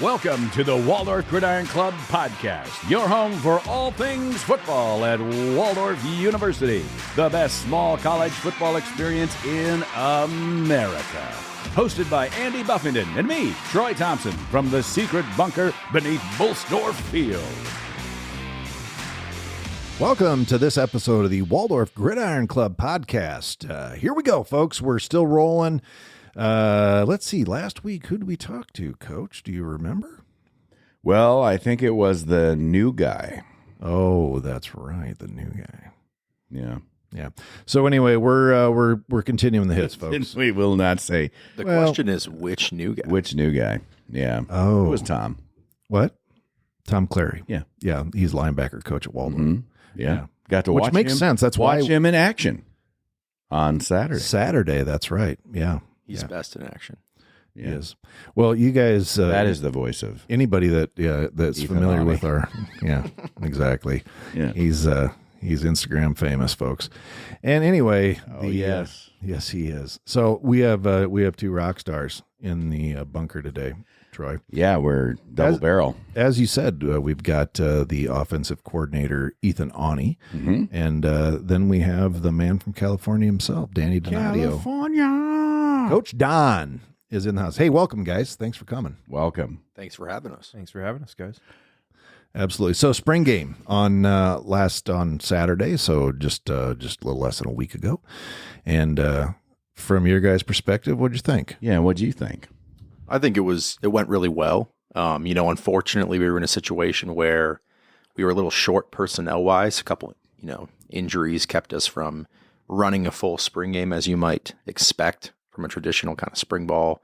Welcome to the Waldorf Gridiron Club podcast, your home for all things football at Waldorf University, the best small college football experience in America. Hosted by Andy Buffington and me, Troy Thompson, from the secret bunker beneath Bullsdorf Field. Welcome to this episode of the Waldorf Gridiron Club podcast. Here we go, folks. We're still rolling. Let's see. Last week, who did we talk to, Coach? Do you remember? Well, I think it was the new guy. Oh, that's right, the new guy. Yeah. So anyway, we're continuing the hits, folks. We will not say. The question is, which new guy? Which new guy? Yeah. Oh, It was Tom. What? Tom Clary. Yeah. He's linebacker coach at Waldorf. Mm-hmm. Yeah. Got to Which watch makes him. sense. That's watch why him in action on Saturday. Saturday. That's right. Yeah. He's best in action. He is. Well, you guys. That is the voice of anybody that's Ethan familiar Aune. with our. Yeah. Exactly. Yeah. He's Instagram famous, folks. And anyway, yes, he is. So we have two rock stars in the bunker today, Troy. Yeah, we're double barrel. As you said, we've got the offensive coordinator Ethan Aune, and then we have the man from California himself, Danny Donadio. California. Coach Don is in the house. Hey, welcome, guys. Thanks for coming. Welcome. Thanks for having us. Thanks for having us, guys. Absolutely. So spring game on Saturday, so just a little less than a week ago. And from your guys' perspective, what'd you think? Yeah, what'd you think? I think it went really well. Unfortunately, we were in a situation where we were a little short personnel wise. A couple, injuries kept us from running a full spring game as you might expect from a traditional kind of spring ball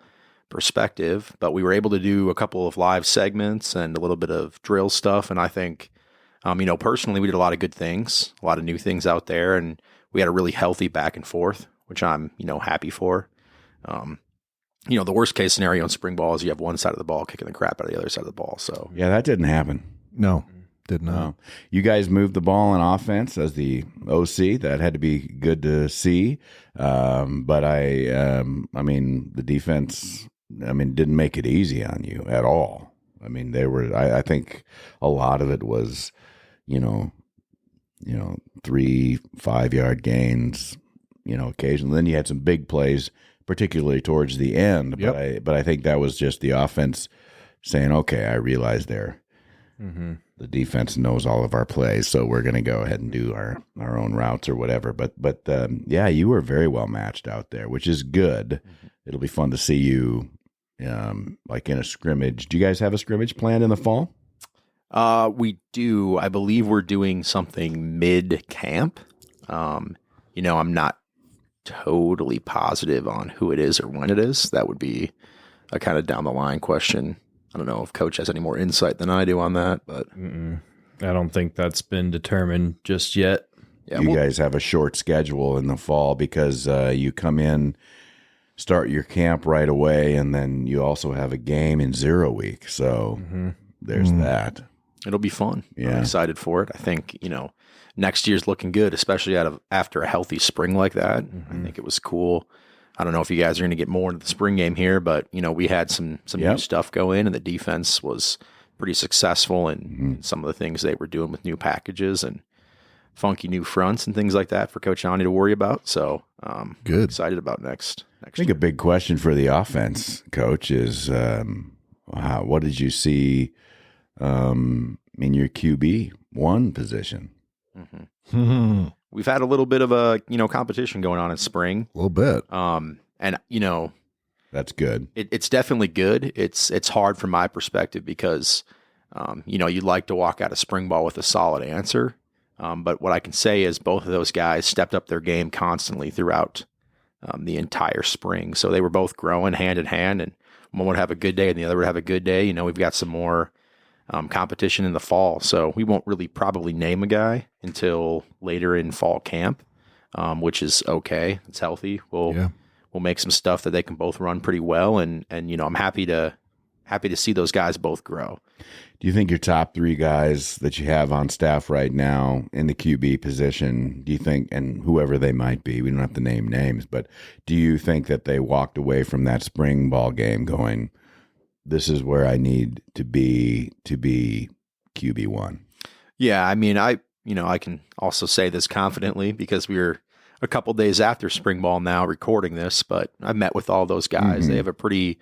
perspective. But we were able to do a couple of live segments and a little bit of drill stuff. And I think, personally, we did a lot of good things, a lot of new things out there, and we had a really healthy back and forth, which I'm, happy for. The worst case scenario in spring ball is you have one side of the ball kicking the crap out of the other side of the ball. So Yeah, that didn't happen. No, did not. No. You guys moved the ball on offense as the OC. That had to be good to see. But the defense, didn't make it easy on you at all. I think a lot of it was, 3-5 yard gains, occasionally. Then you had some big plays, particularly towards the end. Yep. But I think that was just the offense saying, okay, I realize the defense knows all of our plays, so we're going to go ahead and do our own routes or whatever. But you were very well matched out there, which is good. It'll be fun to see you like in a scrimmage. Do you guys have a scrimmage planned in the fall? we do. I believe we're doing something mid-camp. I'm not totally positive on who it is or when it is. That would be a kind of down the line question. I don't know if Coach has any more insight than I do on that, but I don't think that's been determined just yet. yeah, You guys have a short schedule in the fall because you come in, start your camp right away, and then you also have a game in 0 week. So there's that. it'll be fun. Yeah. I'm excited for it. I think, next year's looking good, especially after a healthy spring like that. I think it was cool. I don't know if you guys are going to get more into the spring game here, but we had some new stuff go in, and the defense was pretty successful in some of the things they were doing with new packages and funky new fronts and things like that for Coach Aune to worry about. So Good. excited about next I think year. a big question for the offense, Coach, is what did you see in your QB1 position? A We've had a little bit of a competition going on in spring, little bit. and That's good. it's definitely good. It's hard from my perspective because you'd like to walk out of spring ball with a solid answer. But what I can say is both of those guys stepped up their game constantly throughout the entire spring. So they were both growing hand in hand, and one would have a good day and the other would have a good day. We've got some more competition in the fall. So we won't really probably name a guy until later in fall camp, which is okay. It's healthy. We'll make some stuff that they can both run pretty well. And I'm happy to see those guys both grow. Do you think your top three guys that you have on staff right now in the QB position, do you think, and whoever they might be, we don't have to name names, but do you think that they walked away from that spring ball game going, this is where I need to be QB1. Yeah, I mean, I can also say this confidently because we're a couple days after spring ball now recording this, but I've met with all those guys. Mm-hmm. They have a pretty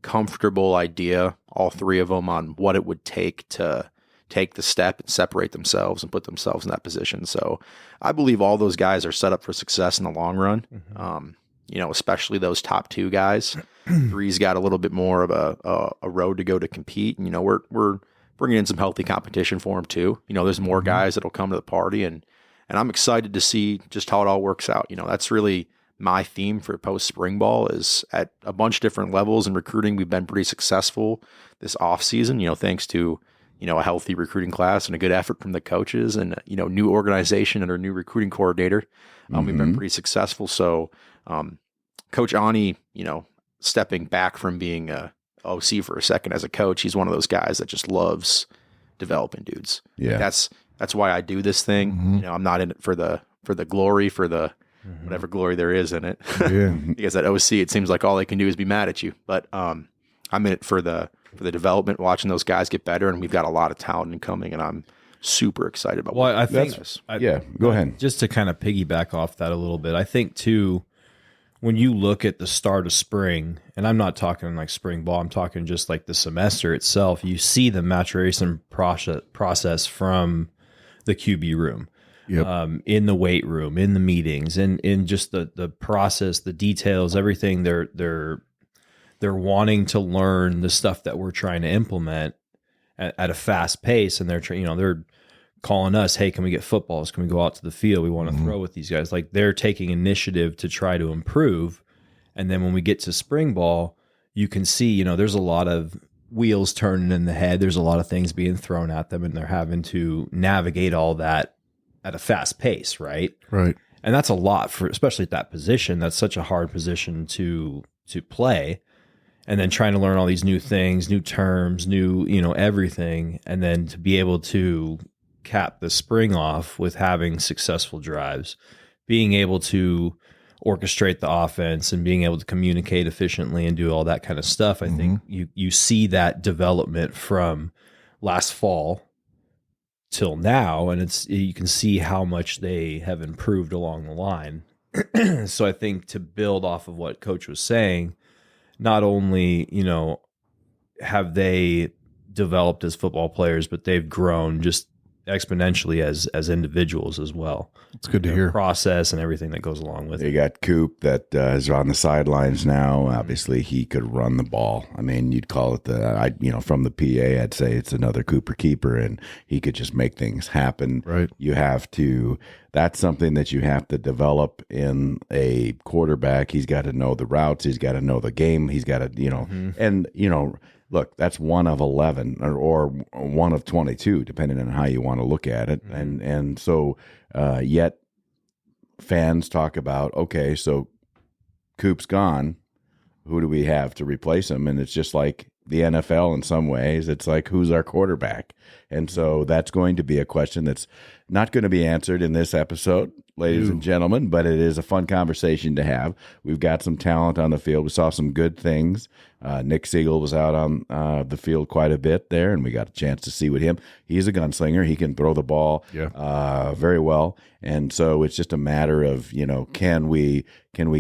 comfortable idea, all three of them, on what it would take to take the step and separate themselves and put themselves in that position. So I believe all those guys are set up for success in the long run. Especially those top two guys. Three's got a little bit more of a road to go to compete. And, we're bringing in some healthy competition for them too. There's more guys that'll come to the party, and I'm excited to see just how it all works out. That's really my theme for post spring ball is at a bunch of different levels in recruiting. We've been pretty successful this off season, thanks to, a healthy recruiting class and a good effort from the coaches and, new organization and our new recruiting coordinator. We've been pretty successful. So, Coach Aune, stepping back from being a OC for a second as a coach, he's one of those guys that just loves developing dudes. Yeah. That's why I do this thing. I'm not in it for the glory, for the whatever glory there is in it. Yeah. Because at OC, it seems like all they can do is be mad at you. But I'm in it for the development, watching those guys get better, and we've got a lot of talent incoming, and I'm super excited about. Well, I think go ahead. Just to kind of piggyback off that a little bit, I think too, when you look at the start of spring, and I'm not talking like spring ball, I'm talking just like the semester itself, you see the maturation process from the QB room, in the weight room, in the meetings, and in just the process, the details, everything. They're wanting to learn the stuff that we're trying to implement at a fast pace, and they're calling us, hey, can we get footballs? Can we go out to the field? We want to throw with these guys. Like, they're taking initiative to try to improve. And then when we get to spring ball, you can see, there's a lot of wheels turning in the head. There's a lot of things being thrown at them, and they're having to navigate all that at a fast pace, right? Right. And that's a lot for, especially at that position. That's such a hard position to play. And then trying to learn all these new things, new terms, new, everything. And then to be able to cap the spring off with having successful drives, being able to orchestrate the offense and being able to communicate efficiently and do all that kind of stuff. I think you see that development from last fall till now, and you can see how much they have improved along the line. So I think to build off of what Coach was saying, not only, have they developed as football players, but they've grown just exponentially as individuals as well. It's good to hear. Process and everything that goes along with it. You got Coop that is on the sidelines now. Obviously, he could run the ball. I mean, you'd call it from the PA, I'd say it's another Cooper keeper, and he could just make things happen. Right. That's something that you have to develop in a quarterback. He's got to know the routes. He's got to know the game. He's got to, look, that's one of 11 or one of 22, depending on how you want to look at it. And so yet fans talk about, okay, so Coop's gone. Who do we have to replace him? And it's just like the NFL in some ways. It's like, who's our quarterback? And so that's going to be a question that's not going to be answered in this episode, ladies and gentlemen, but it is a fun conversation to have. We've got some talent on the field. We saw some good things. Nick Siegel was out on the field quite a bit there, and we got a chance to see with him. He's a gunslinger. He can throw the ball very well. And so it's just a matter of, can we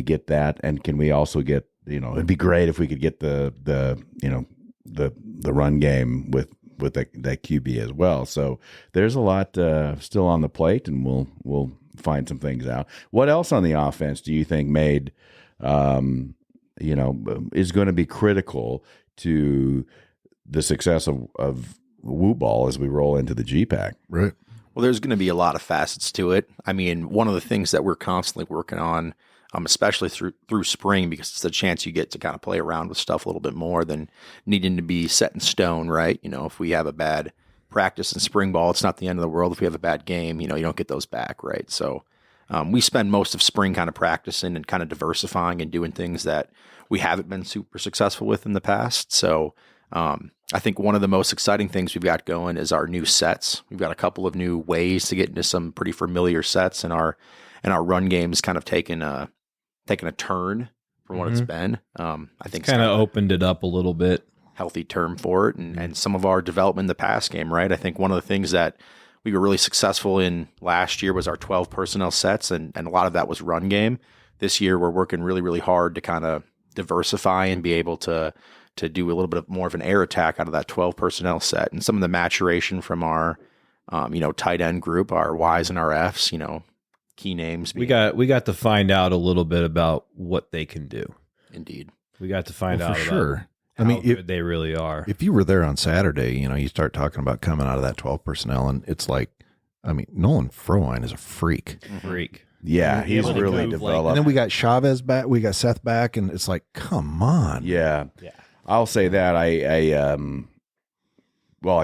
get that, and can we also get, it'd be great if we could get the run game with that QB as well. So there's a lot still on the plate, and we'll find some things out. What else on the offense do you think made is going to be critical to the success of WUBall as we roll into the GPAC? Right. Well, there's going to be a lot of facets to it. I mean, one of the things that we're constantly working on, especially through spring, because it's the chance you get to kind of play around with stuff a little bit more than needing to be set in stone, right? If we have a bad practice in spring ball, it's not the end of the world. If we have a bad game, you don't get those back, right? So we spend most of spring kind of practicing and kind of diversifying and doing things that we haven't been super successful with in the past. So I think one of the most exciting things we've got going is our new sets. We've got a couple of new ways to get into some pretty familiar sets, and our run game's kind of taken a turn from what it's been. I think kind of opened it up a little bit. healthy term for it, and some of our development in the pass game, right? I think one of the things that we were really successful in last year was our 12 personnel sets, and a lot of that was run game. This year, we're working really, really hard to kind of diversify and be able to do a little bit more of an air attack out of that 12 personnel set. And some of the maturation from our, tight end group, our Ys and our Fs, key names. We got to find out a little bit about what they can do. Indeed. We got to find out for about sure. how good they really are. If you were there on Saturday, you start talking about coming out of that 12 personnel, and it's like, Nolan Frohine is a freak. Freak. Yeah, he's able to really move, developed. And then we got Chavez back, we got Seth back, and it's like, come on. Yeah. Yeah. I'll say that I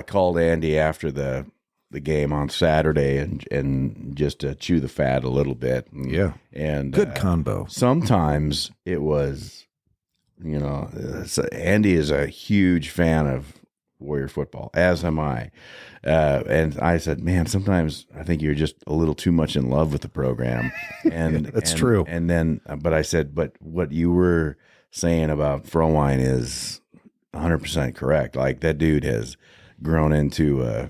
called Andy after the game on Saturday and just to chew the fat a little bit. And Good combo. Sometimes it was, Andy is a huge fan of Warrior football, as am I. And I said, man, sometimes I think you're just a little too much in love with the program. And That's true. And then, but I said, but what you were saying about Frohine is 100% correct. Like, that dude has grown into a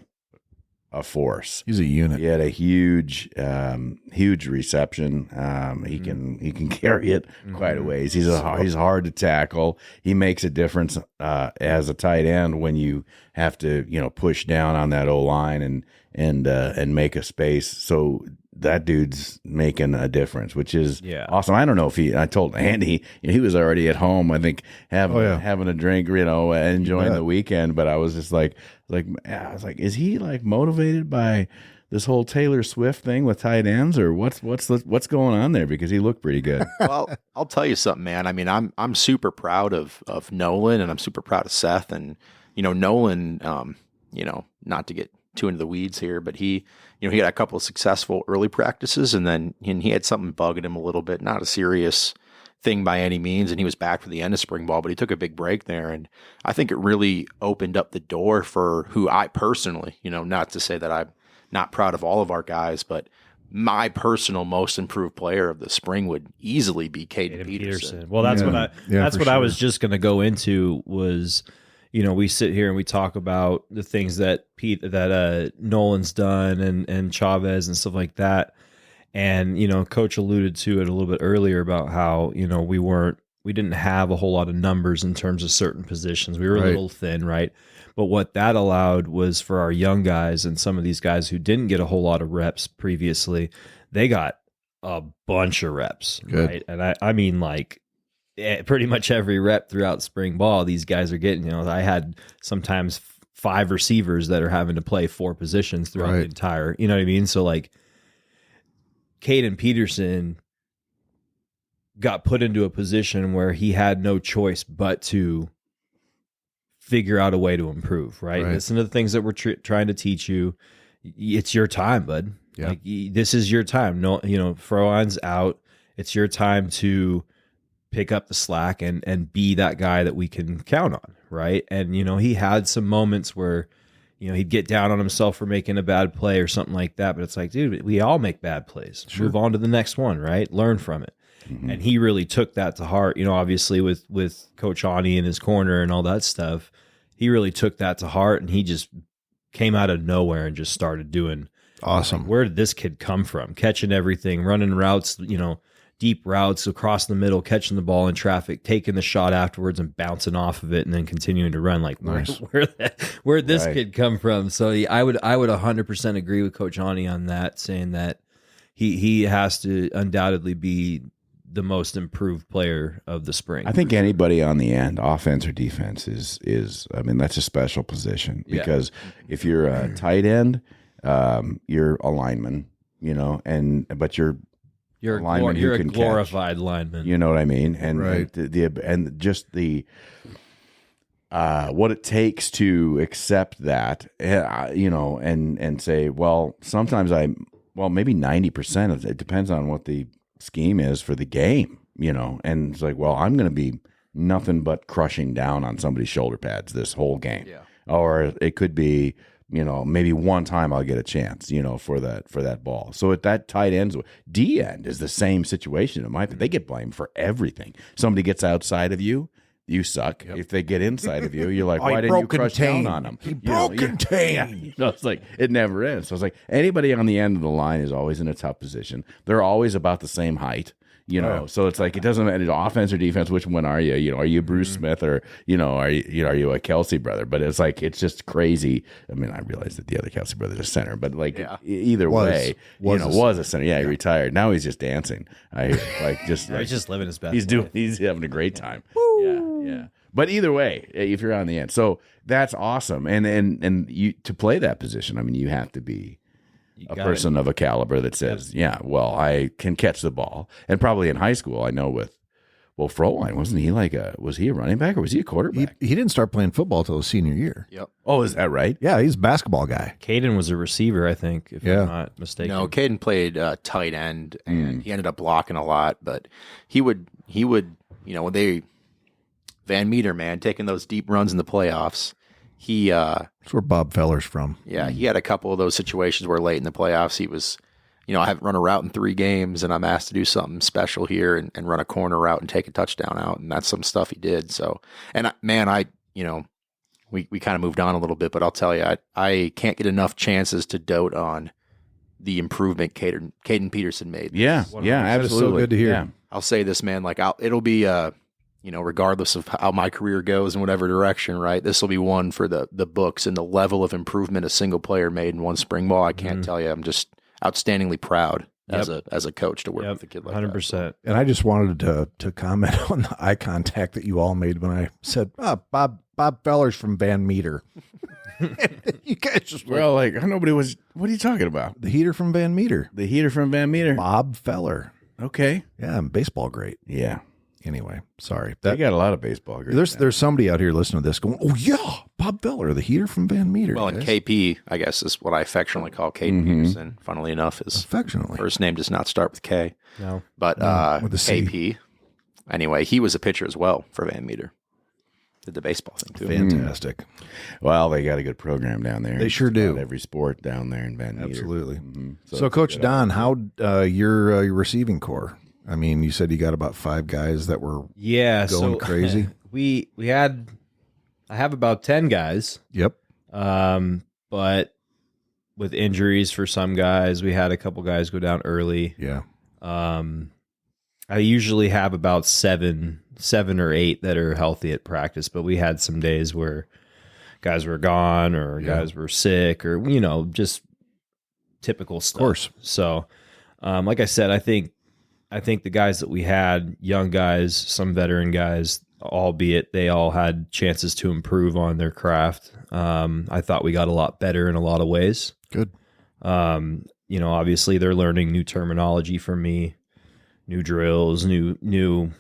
force. He's a unit. He had a huge reception. He can carry it quite a ways. He's hard to tackle. He makes a difference as a tight end when you have to push down on that O-line and make a space. So that dude's making a difference, which is awesome. I don't know if I told Andy, he was already at home, I think, having a drink, enjoying the weekend. But I was just I was like, is he motivated by this whole Taylor Swift thing with tight ends, or what's going on there? Because he looked pretty good. Well, I'll tell you something, man. I mean, I'm super proud of Nolan, and I'm super proud of Seth, and Nolan. Not to get too into the weeds here, but he had a couple of successful early practices, and he had something bugging him a little bit. Not a serious thing by any means, and he was back for the end of spring ball, but he took a big break there, and I think it really opened up the door for who I personally, not to say that I'm not proud of all of our guys, but my personal most improved player of the spring would easily be Caden Peterson. Well, that's what I was just going to go into was, we sit here and we talk about the things that Nolan's done and Chavez and stuff like that. And, Coach alluded to it a little bit earlier about how, we didn't have a whole lot of numbers in terms of certain positions. We were a little thin, right? But what that allowed was for our young guys and some of these guys who didn't get a whole lot of reps previously, they got a bunch of reps, right? And I mean, pretty much every rep throughout spring ball, these guys are getting, I had sometimes 5 receivers that are having to play 4 positions throughout the entire, you know what I mean? So Caden Peterson got put into a position where he had no choice but to figure out a way to improve, right? Listen to the things that we're trying to teach you. It's your time, bud. Yeah. This is your time. No, Frohine's out. It's your time to pick up the slack and be that guy that we can count on, right? And, he had some moments where, he'd get down on himself for making a bad play or something like that, but it's like, dude, we all make bad plays. Sure. Move on to the next one, right? Learn from it. Mm-hmm. And he really took that to heart, obviously with Coach Aune in his corner and all that stuff. He really took that to heart, and he just came out of nowhere and just started doing awesome. Where did this kid come from? Catching everything, running routes, deep routes across the middle, catching the ball in traffic, taking the shot afterwards and bouncing off of it, and then continuing to run. Nice. Where'd this kid come from? So I would 100% agree with Coach Aune on that, saying that he has to undoubtedly be the most improved player of the spring. I think anybody on the end, offense or defense, is that's a special position, because if you're a tight end, you're a lineman, but you're a lineman who can glorified lineman. You know what I mean? And and just the what it takes to accept that, and say, well, sometimes maybe 90% of it depends on what the scheme is for the game, and it's like, well, I'm going to be nothing but crushing down on somebody's shoulder pads this whole game. Or it could be, maybe one time I'll get a chance, for that ball. So at that tight end, D end is the same situation. They get blamed for everything. Somebody gets outside of you, you suck. If they get inside of you, you're like, Oh, he why didn't you broke crush contain. down on them? He broke contain. It's like it never ends. So it's like anybody on the end of the line is always in a tough position. They're always about the same height. So it's like it doesn't matter offense or defense. Which one are you? Are you Bruce Smith or are you a Kelsey brother? But it's like it's just crazy. I mean, I realize that the other Kelsey brother is a center, but like either way, was a center. Yeah, he retired. Now he's just dancing. He's just living his best. He's having a great time. Yeah. But either way, if you're on the end, so that's awesome. And you to play that position, I mean, you have to be a person of a caliber that says, I can catch the ball. And probably in high school, I know Frohline, wasn't he was he a running back or was he a quarterback? He didn't start playing football till his senior year. Yep. Oh, is that right? Yeah, he's a basketball guy. Caden was a receiver, I think, if I'm not mistaken. No, Caden played tight end, and he ended up blocking a lot. But he would, when Van Meter, man, taking those deep runs in the playoffs. That's where Bob Feller's from. Yeah, he had a couple of those situations where late in the playoffs he was, I haven't run a route in 3 games and I'm asked to do something special here and run a corner route and take a touchdown out. And that's some stuff he did. So, and we kind of moved on a little bit, but I'll tell you, I can't get enough chances to dote on the improvement Caden Peterson made. Yeah, absolutely. That is so good to hear. Yeah. I'll say this, man, it'll be regardless of how my career goes in whatever direction, right? This will be one for the books and the level of improvement a single player made in one spring ball. I can't tell you. I'm just outstandingly proud as a coach to work with a kid like 100%. that. And I just wanted to comment on the eye contact that you all made when I said, Bob Feller's from Van Meter. You guys just nobody was, what are you talking about? the heater from Van Meter. The heater from Van Meter. Bob Feller. Okay. Yeah, baseball great. Yeah. Anyway, sorry. They got a lot of baseball. There's somebody out here listening to this going, oh, yeah, Bob Feller, the heater from Van Meter. Well, and KP, I guess, is what I affectionately call Caden Peterson. Funnily enough, his Affectionately. first name does not start with K. No. But with a C. KP, anyway, he was a pitcher as well for Van Meter. Did the baseball thing, too. Fantastic. Well, they got a good program down there. They sure do. Every sport down there in Van Meter. Absolutely. Mm-hmm. So Coach Don, how your receiving core? I mean, you said you got about 5 guys that were going crazy. I have about 10 guys. Yep. But with injuries for some guys, we had a couple guys go down early. Yeah. I usually have about seven or 8 that are healthy at practice, but we had some days where guys were gone or guys were sick or, just typical stuff. Of course. So, like I said, I think the guys that we had, young guys, some veteran guys, albeit they all had chances to improve on their craft. I thought we got a lot better in a lot of ways. Good. Obviously they're learning new terminology from me, new drills, new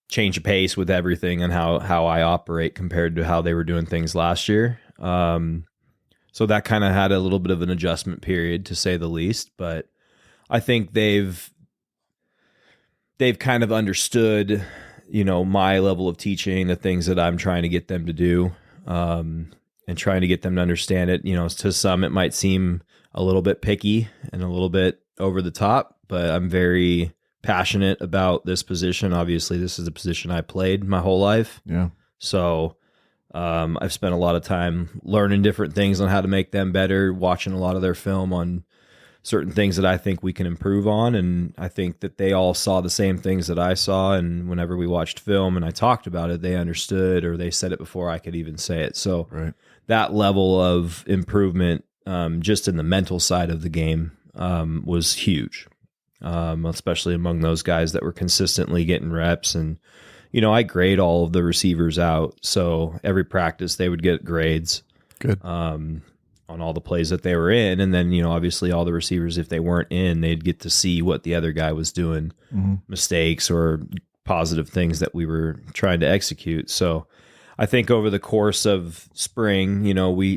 change of pace with everything and how I operate compared to how they were doing things last year. So that kind of had a little bit of an adjustment period, to say the least, but I think they've kind of understood, my level of teaching, the things that I'm trying to get them to do, and trying to get them to understand it. To some, it might seem a little bit picky and a little bit over the top, but I'm very passionate about this position. Obviously, this is the position I played my whole life. Yeah. So I've spent a lot of time learning different things on how to make them better, watching a lot of their film on certain things that I think we can improve on. And I think that they all saw the same things that I saw. And whenever we watched film and I talked about it, they understood, or they said it before I could even say it. So that level of improvement, just in the mental side of the game, was huge, especially among those guys that were consistently getting reps. And, I grade all of the receivers out. So every practice they would get grades. Good. On all the plays that they were in. And then, obviously all the receivers, if they weren't in, they'd get to see what the other guy was doing, mistakes or positive things that we were trying to execute. So I think over the course of spring,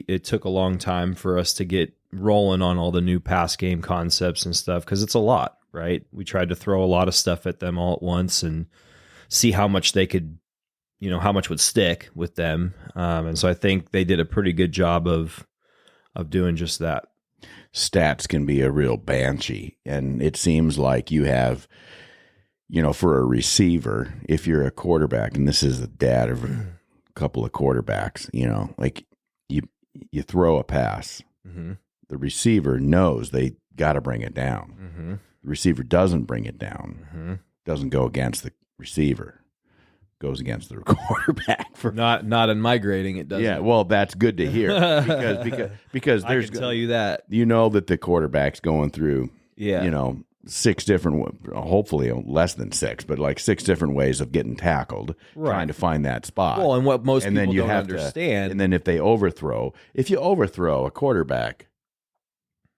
it took a long time for us to get rolling on all the new pass game concepts and stuff, because it's a lot, right? We tried to throw a lot of stuff at them all at once and see how much they could, how much would stick with them. And so I think they did a pretty good job of doing just that. Stats can be a real banshee, and it seems like you have for a receiver, if you're a quarterback, and this is the dad of a couple of quarterbacks, like you throw a pass, the receiver knows they got to bring it down. The receiver doesn't bring it down, doesn't go against the receiver, goes against the quarterback. For not in my grading, it doesn't. Yeah, well, that's good to hear because I can tell you that that the quarterback's going through, 6 different, hopefully less than 6, but like 6 different ways of getting tackled, trying to find that spot. Well, and what most people don't understand. And then if you overthrow a quarterback,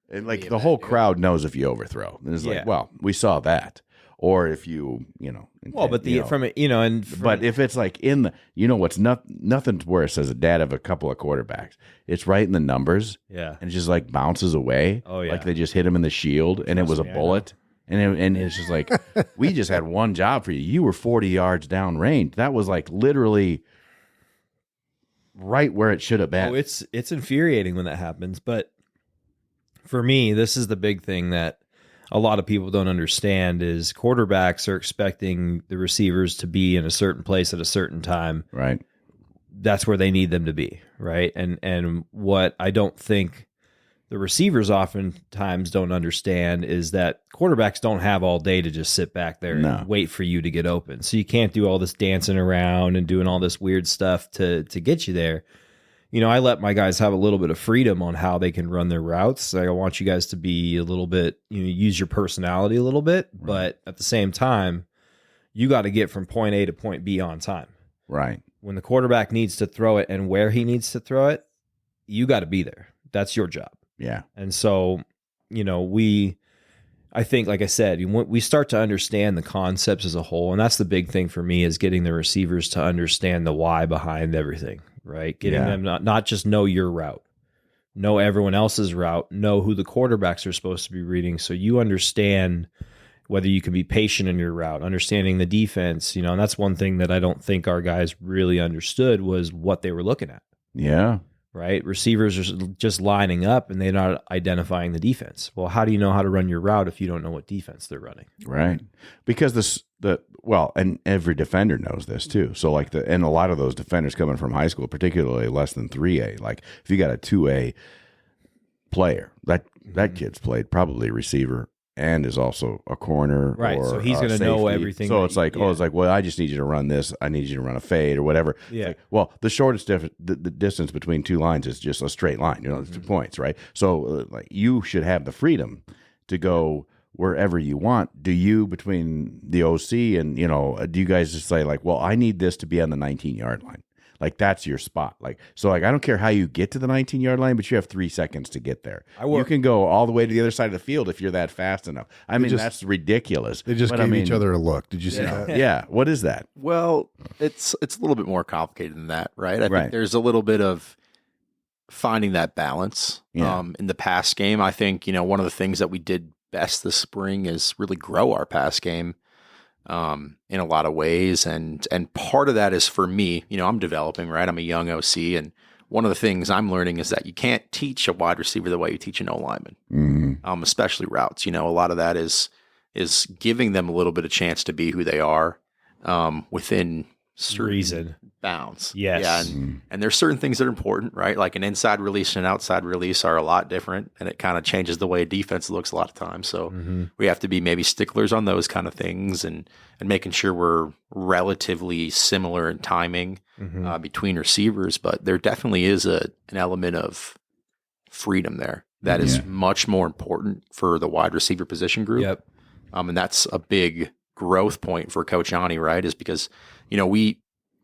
and like the whole crowd knows if you overthrow. And it's like, well, we saw that. Or if you, well, but but if it's like in the, what's nothing's worse as a dad of a couple of quarterbacks. It's right in the numbers. Yeah. And it just like bounces away. Oh, yeah. Like they just hit him in the shield and it was a bullet. And it's just like, we just had one job for you. You were 40 yards down range. That was like literally right where it should have been. Oh, it's infuriating when that happens. But for me, this is the big thing that a lot of people don't understand is quarterbacks are expecting the receivers to be in a certain place at a certain time. Right. That's where they need them to be. Right. And what I don't think the receivers oftentimes don't understand is that quarterbacks don't have all day to just sit back there and wait for you to get open. So you can't do all this dancing around and doing all this weird stuff to get you there. I let my guys have a little bit of freedom on how they can run their routes. I want you guys to be a little bit, use your personality a little bit, but at the same time, you got to get from point A to point B on time. Right. When the quarterback needs to throw it and where he needs to throw it, you got to be there. That's your job. Yeah. And so, I think, like I said, we start to understand the concepts as a whole, and that's the big thing for me is getting the receivers to understand the why behind everything. Right. Getting them not just know your route, know everyone else's route, know who the quarterbacks are supposed to be reading. So you understand whether you can be patient in your route, understanding the defense, and that's one thing that I don't think our guys really understood was what they were looking at. Yeah. Right. Receivers are just lining up and they're not identifying the defense. Well, how do you know how to run your route if you don't know what defense they're running? Right. Because and every defender knows this too. So and a lot of those defenders coming from high school, particularly less than 3A, like if you got a 2A player, that kid's played probably receiver and is also a corner. Right. Or so he's going to know everything. So it's like, well, I just need you to run this. I need you to run a fade or whatever. Yeah. Like, well, the shortest the distance between 2 lines is just a straight line. It's 2 points, right? So you should have the freedom to go wherever you want. Do you, between the OC and, do you guys just say well, I need this to be on the 19-yard line? Like that's your spot. So I don't care how you get to the 19-yard line, but you have 3 seconds to get there. You can go all the way to the other side of the field if you're that fast enough. I mean, that's ridiculous. They just gave each other a look. Did you see that? Yeah. What is that? Well, it's a little bit more complicated than that, right? I think there's a little bit of finding that balance in the pass game. I think, one of the things that we did best this spring is really grow our pass game in a lot of ways. And part of that is for me, I'm developing, right? I'm a young OC. And one of the things I'm learning is that you can't teach a wide receiver the way you teach an O-lineman, especially routes. A lot of that is giving them a little bit of chance to be who they are within reason bounds. Yes. Yeah. And there's certain things that are important, right? Like an inside release and an outside release are a lot different, and it kind of changes the way a defense looks a lot of times. So we have to be maybe sticklers on those kind of things and making sure we're relatively similar in timing between receivers. But there definitely is an element of freedom there that is much more important for the wide receiver position group. Yep. And that's a big growth point for Coach Aune, right? Is because,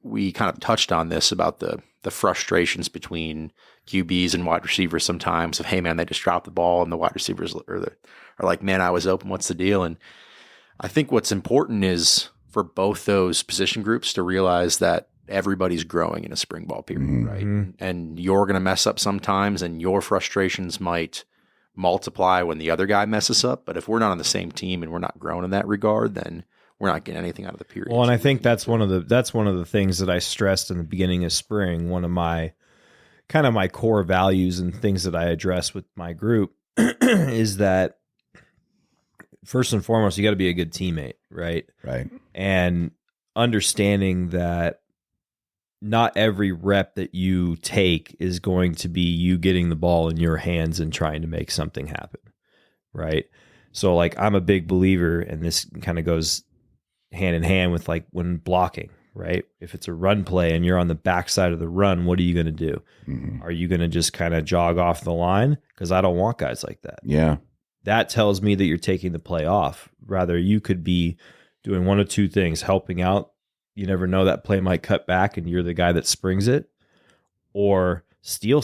we kind of touched on this about the frustrations between QBs and wide receivers sometimes of, hey man, they just dropped the ball, and the wide receivers are like, man, I was open. What's the deal? And I think what's important is for both those position groups to realize that everybody's growing in a spring ball period, right? And you're going to mess up sometimes, and your frustrations might multiply when the other guy messes up. But if we're not on the same team and we're not growing in that regard, then we're not getting anything out of the period. Well, and I think that's one of the things that I stressed in the beginning of spring. One of my core values and things that I address with my group is that first and foremost, you got to be a good teammate, right? Right. And understanding that not every rep that you take is going to be you getting the ball in your hands and trying to make something happen, right? So like I'm a big believer, and this kind of goes hand in hand with like when blocking, right? If it's a run play and you're on the backside of the run, what are you going to do? Mm-hmm. Are you going to just kind of jog off the line? Because I don't want guys like that. Yeah. That tells me that you're taking the play off. Rather, you could be doing one of two things: helping out. You never know, that play might cut back and you're the guy that springs it, or steal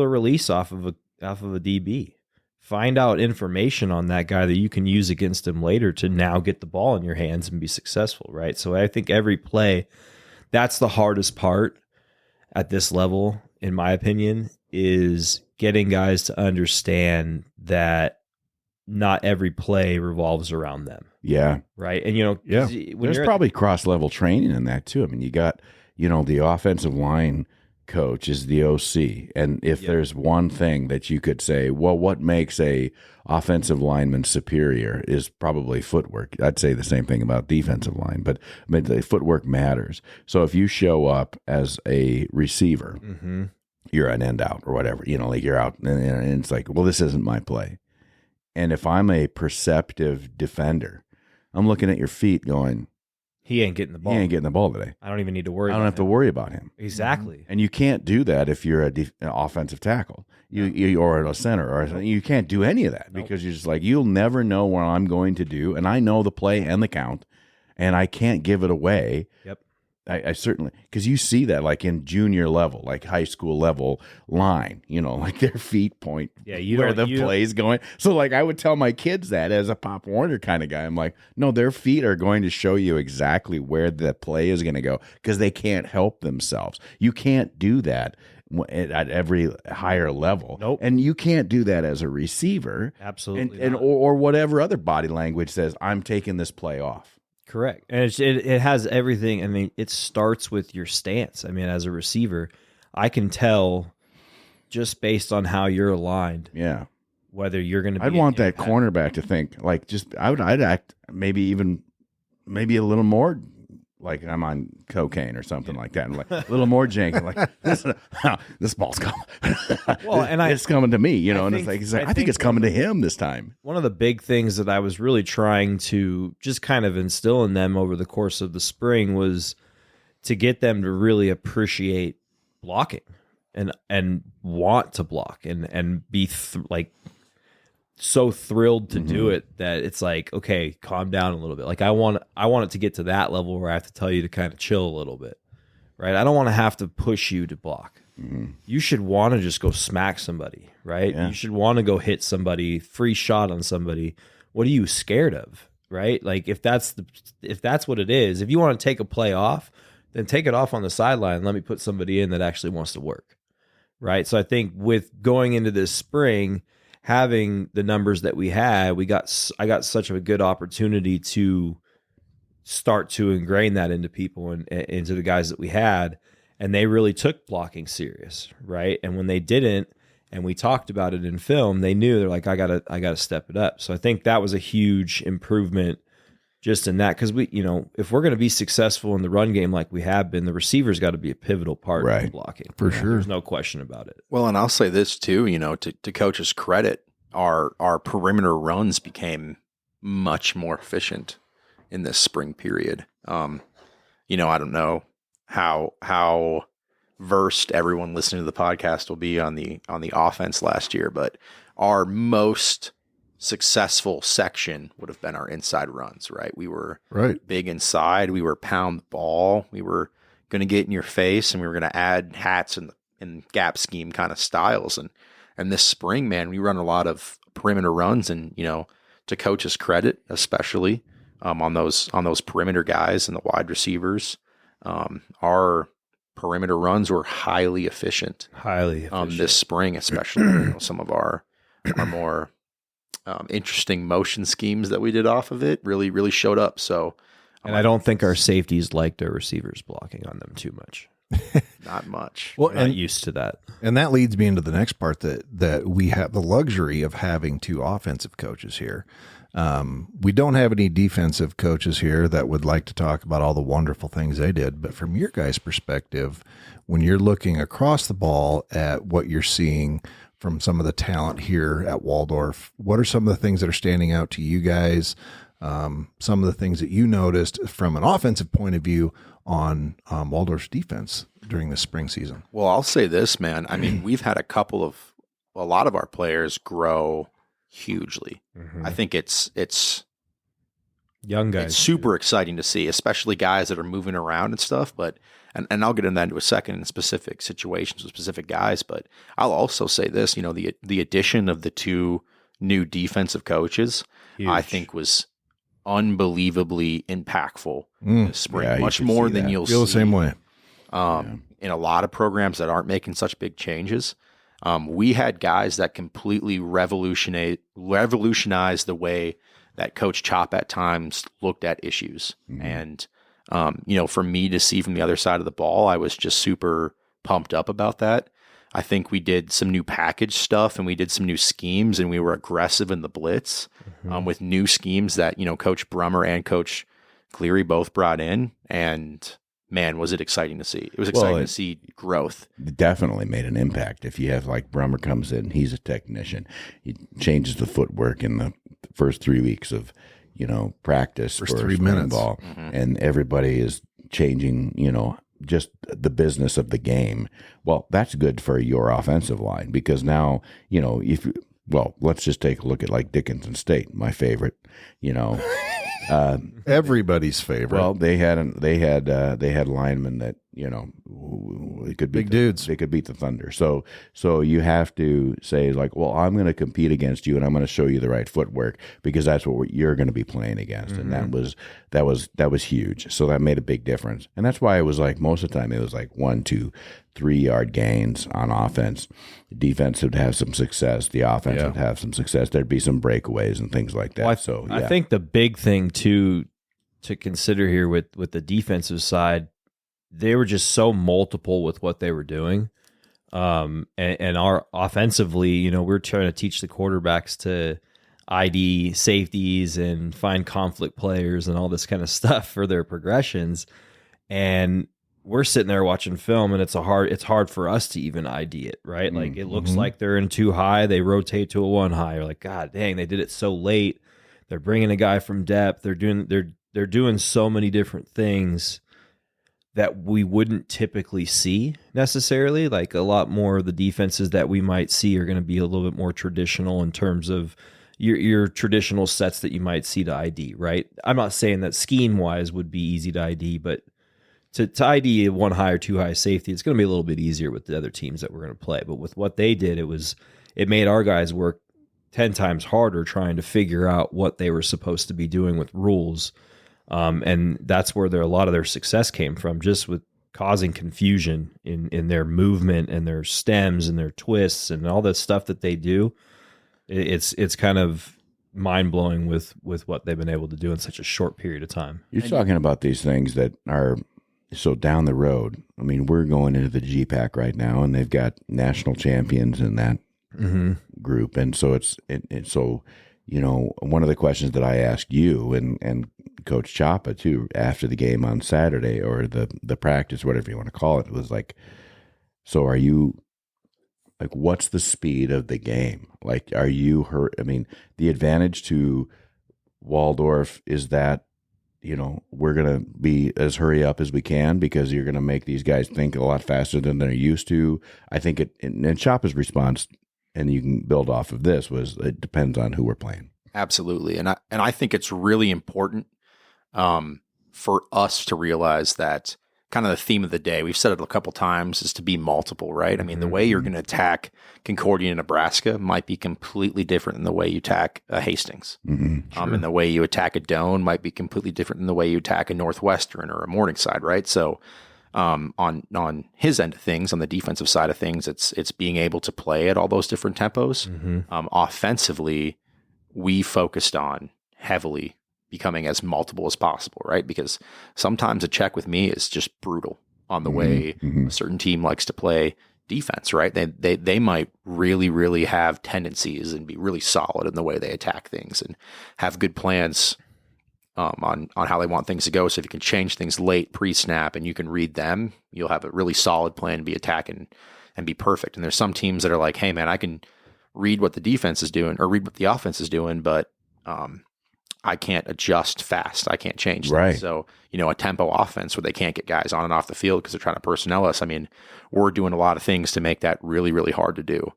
a release off of a DB. Find out information on that guy that you can use against him later to now get the ball in your hands and be successful, right? So I think every play, that's the hardest part at this level, in my opinion, is getting guys to understand that not every play revolves around them. Yeah. Right. And, when There's probably cross-level training in that too. I mean, you got, the offensive line coach is the OC. And if there's one thing that you could say, well, what makes a offensive lineman superior is probably footwork. I'd say the same thing about defensive line, but the footwork matters. So if you show up as a receiver, mm-hmm. you're an end out or whatever, like you're out and it's like, well, this isn't my play. And if I'm a perceptive defender, I'm looking at your feet going, he ain't getting the ball. He ain't getting the ball today. I don't even need to worry I don't have to worry about him. Exactly. And you can't do that if you're an offensive tackle or a center. Or you can't do any of that because you're just like, you'll never know what I'm going to do. And I know the play and the count, and I can't give it away. Yep. I certainly, because you see that like in junior level, like high school level line, like their feet point where the play's going. So like I would tell my kids that as a Pop Warner kind of guy, I'm like, no, their feet are going to show you exactly where the play is going to go because they can't help themselves. You can't do that at every higher level. Nope. And you can't do that as a receiver. Absolutely. Or whatever other body language says, I'm taking this play off. Correct. And it has everything. I mean, it starts with your stance. I mean, as a receiver, I can tell just based on how you're aligned. Yeah. Whether you're going to be. I'd want that cornerback to think like I'd act maybe a little more like I'm on cocaine or something like that. And like a little more janky, like this ball's coming. Well, and it's coming to me, and think, it's like I think it's coming to him this time. One of the big things that I was really trying to just kind of instill in them over the course of the spring was to get them to really appreciate blocking and want to block and be so thrilled to do it that it's like, okay, calm down a little bit. Like I want it to get to that level where I have to tell you to kind of chill a little bit, right? I don't want to have to push you to block. Mm-hmm. You should want to just go smack somebody, right? Yeah. You should want to go hit somebody, free shot on somebody. What are you scared of, right? Like if that's what it is, if you want to take a play off, then take it off on the sideline and let me put somebody in that actually wants to work, right? So I think with going into this spring, having the numbers that we had, I got such a good opportunity to start to ingrain that into people and into the guys that we had, and they really took blocking serious, right? And when they didn't, and we talked about it in film, they knew they're like, I gotta step it up. So I think that was a huge improvement just in that, because we, if we're going to be successful in the run game like we have been, the receiver's got to be a pivotal part of blocking. For sure. There's no question about it. Well, and I'll say this too, to Coach's credit, our perimeter runs became much more efficient in this spring period. I don't know how versed everyone listening to the podcast will be on the offense last year, but our most successful section would have been our inside runs, right? We were big inside. We were pound the ball. We were going to get in your face, and we were going to add hats and gap scheme kind of styles. And this spring, man, we run a lot of perimeter runs, and to Coach's credit, especially on those perimeter guys and the wide receivers, our perimeter runs were highly efficient. This spring, especially some of our more interesting motion schemes that we did off of it really showed up. So, and I don't think our safeties liked our receivers blocking on them too much. Not much. Well, We're not used to that. And that leads me into the next part that we have the luxury of having two offensive coaches here. We don't have any defensive coaches here that would like to talk about all the wonderful things they did. But from your guys' perspective, when you're looking across the ball at what you're seeing from some of the talent here at Waldorf, what are some of the things that are standing out to you guys? Some of the things that you noticed from an offensive point of view on Waldorf's defense during the spring season? Well, I'll say this, man. I mean, we've had a lot of our players grow hugely. Mm-hmm. I think it's Young guys. It's super exciting to see, especially guys that are moving around and stuff. But and I'll get into that into a second in specific situations with specific guys. But I'll also say this, the addition of the two new defensive coaches, Huge. I think was unbelievably impactful this spring. Yeah, you much could more see than that. you'll Feel the see same way. in a lot of programs that aren't making such big changes. We had guys that completely revolutionized the way that Coach Chop at times looked at issues. Mm-hmm. And, for me to see from the other side of the ball, I was just super pumped up about that. I think we did some new package stuff and we did some new schemes and we were aggressive in the blitz with new schemes that, Coach Brummer and Coach Cleary both brought in. And man, was it exciting to see. It was exciting to see growth. Definitely made an impact. If you have like Brummer comes in, he's a technician. He changes the footwork in the first 3 weeks of, practice First for 3 spring minutes. ball. And everybody is changing, just the business of the game. Well, that's good for your offensive line because now, let's just take a look at like Dickinson State, my favorite, Everybody's favorite. Well, they had linemen that it could Big dudes. They could beat the Thunder. So you have to say like, well, I'm going to compete against you, and I'm going to show you the right footwork because that's what you're going to be playing against, and that was huge. So that made a big difference, and that's why it was like most of the time it was like 1, 2, 3 yard gains on offense. The defense would have some success. The offense would have some success. There'd be some breakaways and things like that. Well, I think the big thing too to consider here with the defensive side, they were just so multiple with what they were doing. And our offensively, we're trying to teach the quarterbacks to ID safeties and find conflict players and all this kind of stuff for their progressions. And we're sitting there watching film and it's hard for us to even ID it, right? Like it looks like they're in 2 high, they rotate to a 1 high. You're like, God dang, they did it so late. They're bringing a guy from depth. They're doing so many different things that we wouldn't typically see necessarily. Like a lot more of the defenses that we might see are going to be a little bit more traditional in terms of your traditional sets that you might see to ID, right? I'm not saying that scheme wise would be easy to ID, but to ID a 1 high or 2 high safety, it's going to be a little bit easier with the other teams that we're going to play. But with what they did, it made our guys work 10 times harder trying to figure out what they were supposed to be doing with rules. And that's where a lot of their success came from, just with causing confusion in their movement and their stems and their twists and all that stuff that they do. It's kind of mind blowing with what they've been able to do in such a short period of time. You're talking about these things that are so down the road. I mean, we're going into the GPAC right now, and they've got national champions in that group, and so so one of the questions that I asked you and Coach Chapa too after the game on Saturday, or the practice, whatever you want to call it, was like, so are you, like, what's the speed of the game? Like, are you hurt? I mean, the advantage to Waldorf is that, we're going to be as hurry up as we can because you're going to make these guys think a lot faster than they're used to. I think and Chapa's response, and you can build off of this, was it depends on who we're playing. Absolutely. And I think it's really important for us to realize that kind of the theme of the day, we've said it a couple times, is to be multiple, right? I mean, the way you're going to attack Concordia, Nebraska might be completely different than the way you attack Hastings. Sure. And the way you attack a Doane might be completely different than the way you attack a Northwestern or a Morningside, right? So on his end of things, on the defensive side of things, it's being able to play at all those different tempos. Offensively, we focused on heavily becoming as multiple as possible, right? Because sometimes a check with me is just brutal on the way a certain team likes to play defense, right? They might really have tendencies and be really solid in the way they attack things and have good plans on how they want things to go. So if you can change things late pre-snap and you can read them, you'll have a really solid plan to be attacking and be perfect. And there's some teams that are like, hey man, I can read what the defense is doing or read what the offense is doing, but I can't adjust fast. I can't change things. Right. So, a tempo offense where they can't get guys on and off the field because they're trying to personnel us. I mean, we're doing a lot of things to make that really, really hard to do.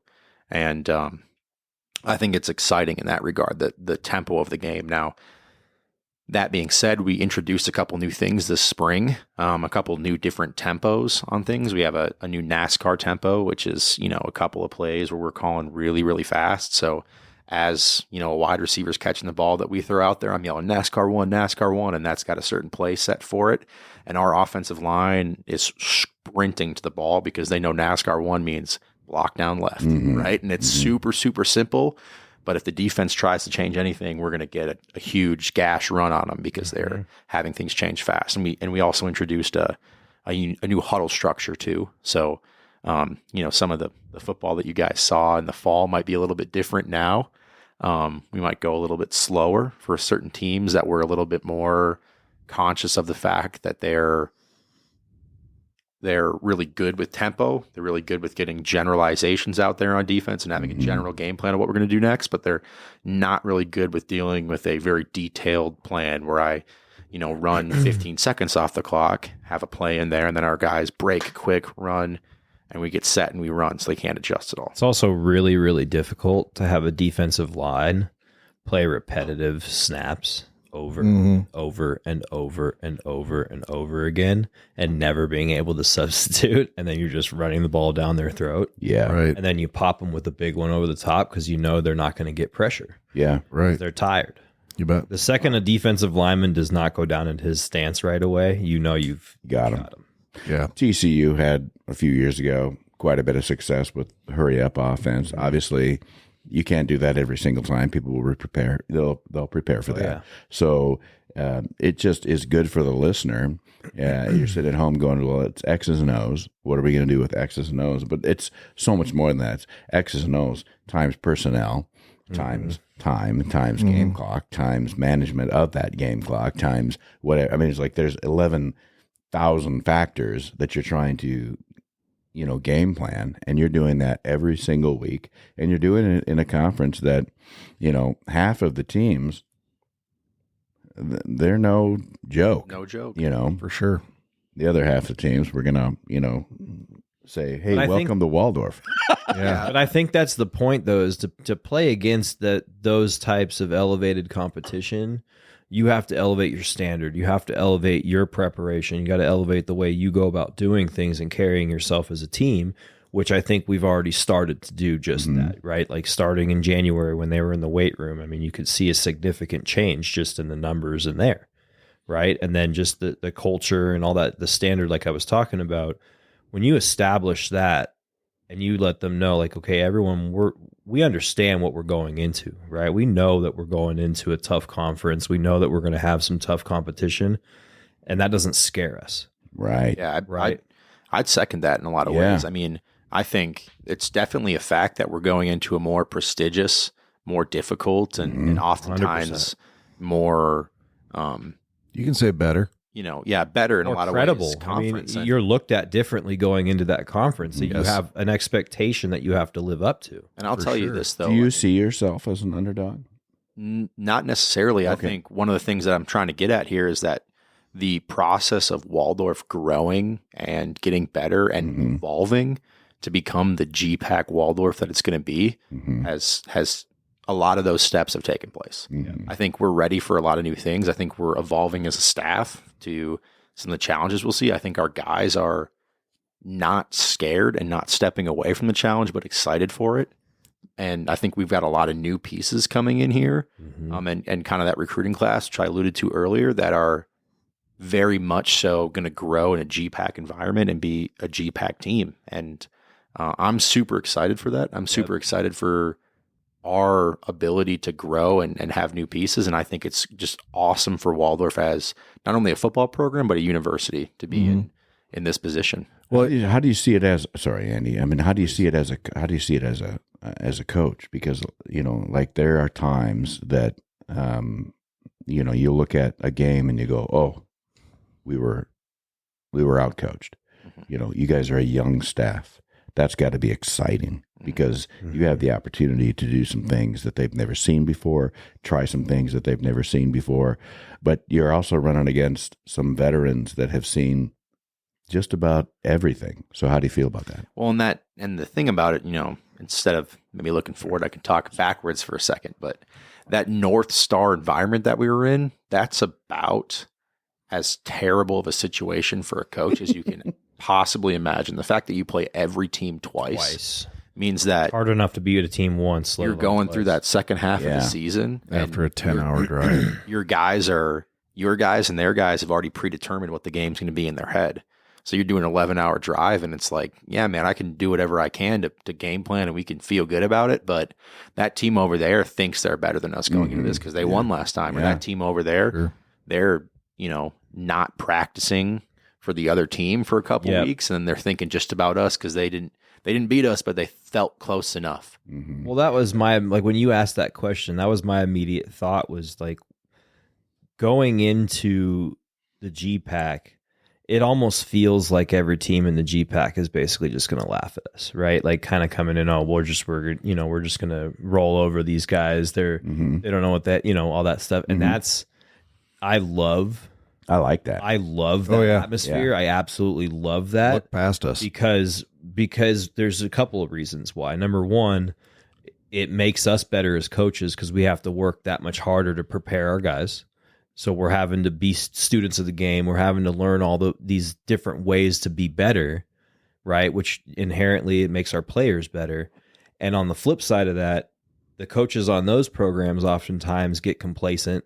And I think it's exciting in that regard, the tempo of the game. Now, that being said, we introduced a couple new things this spring, a couple new different tempos on things. We have a new NASCAR tempo, which is, a couple of plays where we're calling really, really fast. So as, a wide receiver's catching the ball that we throw out there, I'm yelling NASCAR 1, and that's got a certain play set for it. And our offensive line is sprinting to the ball because they know NASCAR 1 means block down left, right? And it's super, super simple. But if the defense tries to change anything, we're going to get a huge gash run on them because they're having things change fast. And we also introduced a new huddle structure too. So, some of the football that you guys saw in the fall might be a little bit different now. We might go a little bit slower for certain teams that were a little bit more conscious of the fact that they're really good with tempo. They're really good with getting generalizations out there on defense and having a general game plan of what we're going to do next, but they're not really good with dealing with a very detailed plan where I, run 15 seconds off the clock, have a play in there, and then our guys break quick, run, and we get set and we run, so they can't adjust at all. It's also really, really difficult to have a defensive line play repetitive snaps over and over and over and over again and never being able to substitute, and then you're just running the ball down their throat. Yeah. Right. And then you pop them with a big one over the top because they're not going to get pressure. Yeah. Right. They're tired. You bet. The second a defensive lineman does not go down into his stance right away, you've Got him. Yeah. TCU had a few years ago quite a bit of success with hurry up offense. Obviously, you can't do that every single time. People will prepare. They'll prepare for that. Yeah. So it just is good for the listener. You're sitting at home going, well, it's X's and O's. What are we going to do with X's and O's? But it's so much more than that. It's X's and O's times personnel, times time, times game clock, times management of that game clock, times whatever. I mean, it's like there's 11,000 factors that you're trying to game plan, and you're doing that every single week, and you're doing it in a conference that, half of the teams, they're no joke. No joke. For sure. The other half of the teams, we're going to, say, hey, welcome to Waldorf. Yeah. But I think that's the point, though, is to play against those types of elevated competition. You have to elevate your standard. You have to elevate your preparation. You got to elevate the way you go about doing things and carrying yourself as a team, which I think we've already started to do just that, right? Like starting in January when they were in the weight room, I mean, you could see a significant change just in the numbers in there, right? And then just the culture and all that, the standard, like I was talking about, when you establish that and you let them know, like, okay, everyone, we understand what we're going into, right? We know that we're going into a tough conference. We know that we're going to have some tough competition, and that doesn't scare us. Right. Yeah, Right. I'd second that in a lot of ways. I mean, I think it's definitely a fact that we're going into a more prestigious, more difficult, and oftentimes 100%. more, You can say better. better in More a lot credible. of ways. Conference. You're looked at differently going into that conference. That you have an expectation that you have to live up to. And I'll tell you this, though. Do you see yourself as an underdog? Not necessarily. Okay. I think one of the things that I'm trying to get at here is that the process of Waldorf growing and getting better and evolving to become the GPAC Waldorf that it's going to be has a lot of those steps have taken place. I think we're ready for a lot of new things. I think we're evolving as a staff to some of the challenges we'll see. I think our guys are not scared and not stepping away from the challenge, but excited for it. And I think we've got a lot of new pieces coming in here, and kind of that recruiting class, which I alluded to earlier, that are very much so going to grow in a GPAC environment and be a GPAC team. And I'm super excited for that. I'm super excited for our ability to grow and have new pieces. And I think it's just awesome for Waldorf as not only a football program, but a university to be in this position. Well, how do you see it as? Sorry, Andy. I mean, how do you see it as a coach? Because like there are times that you look at a game and you go, oh, we were outcoached. You guys are a young staff. That's got to be exciting because you have the opportunity to do some things that they've never seen before, try some things that they've never seen before. But you're also running against some veterans that have seen just about everything. So how do you feel about that? Well, and the thing about it, instead of maybe looking forward, I can talk backwards for a second, but that North Star environment that we were in, that's about as terrible of a situation for a coach as you can possibly imagine. The fact that you play every team twice means that hard enough to beat a team once. You're going through that second half of the season after a 10-hour drive. Your guys and their guys have already predetermined what the game's going to be in their head. So you're doing an 11-hour drive, and it's like, yeah, man, I can do whatever I can to game plan, and we can feel good about it. But that team over there thinks they're better than us going into this because they won last time. Or that team over there, they're not practicing for the other team for a couple weeks, and they're thinking just about us because they didn't beat us, but they felt close enough. Well, that was my when you asked that question, that was my immediate thought was like going into the GPAC. It almost feels like every team in the GPAC is basically just going to laugh at us, right? Like kind of coming in, we're just going to roll over these guys. They don't know what that, all that stuff. And I like that. I love that atmosphere. Yeah. I absolutely love that. Look past us. Because there's a couple of reasons why. Number one, it makes us better as coaches because we have to work that much harder to prepare our guys. So we're having to be students of the game. We're having to learn all these different ways to be better, right? Which inherently it makes our players better. And on the flip side of that, the coaches on those programs oftentimes get complacent.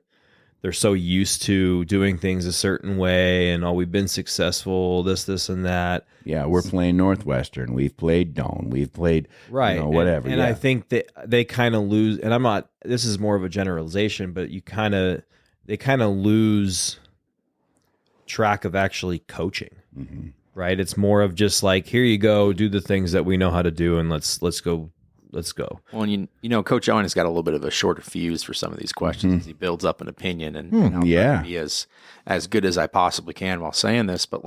They're so used to doing things a certain way and, we've been successful, this, and that. Yeah, we're playing Northwestern. We've played Doane. We've played, whatever. And I think that they kind of lose, and this is more of a generalization, but they kind of lose track of actually coaching, right? It's more of just like, here you go, do the things that we know how to do, and let's go. Well, and Coach Aune has got a little bit of a shorter fuse for some of these questions. He builds up an opinion, and I'll try to be as good as I possibly can while saying this. But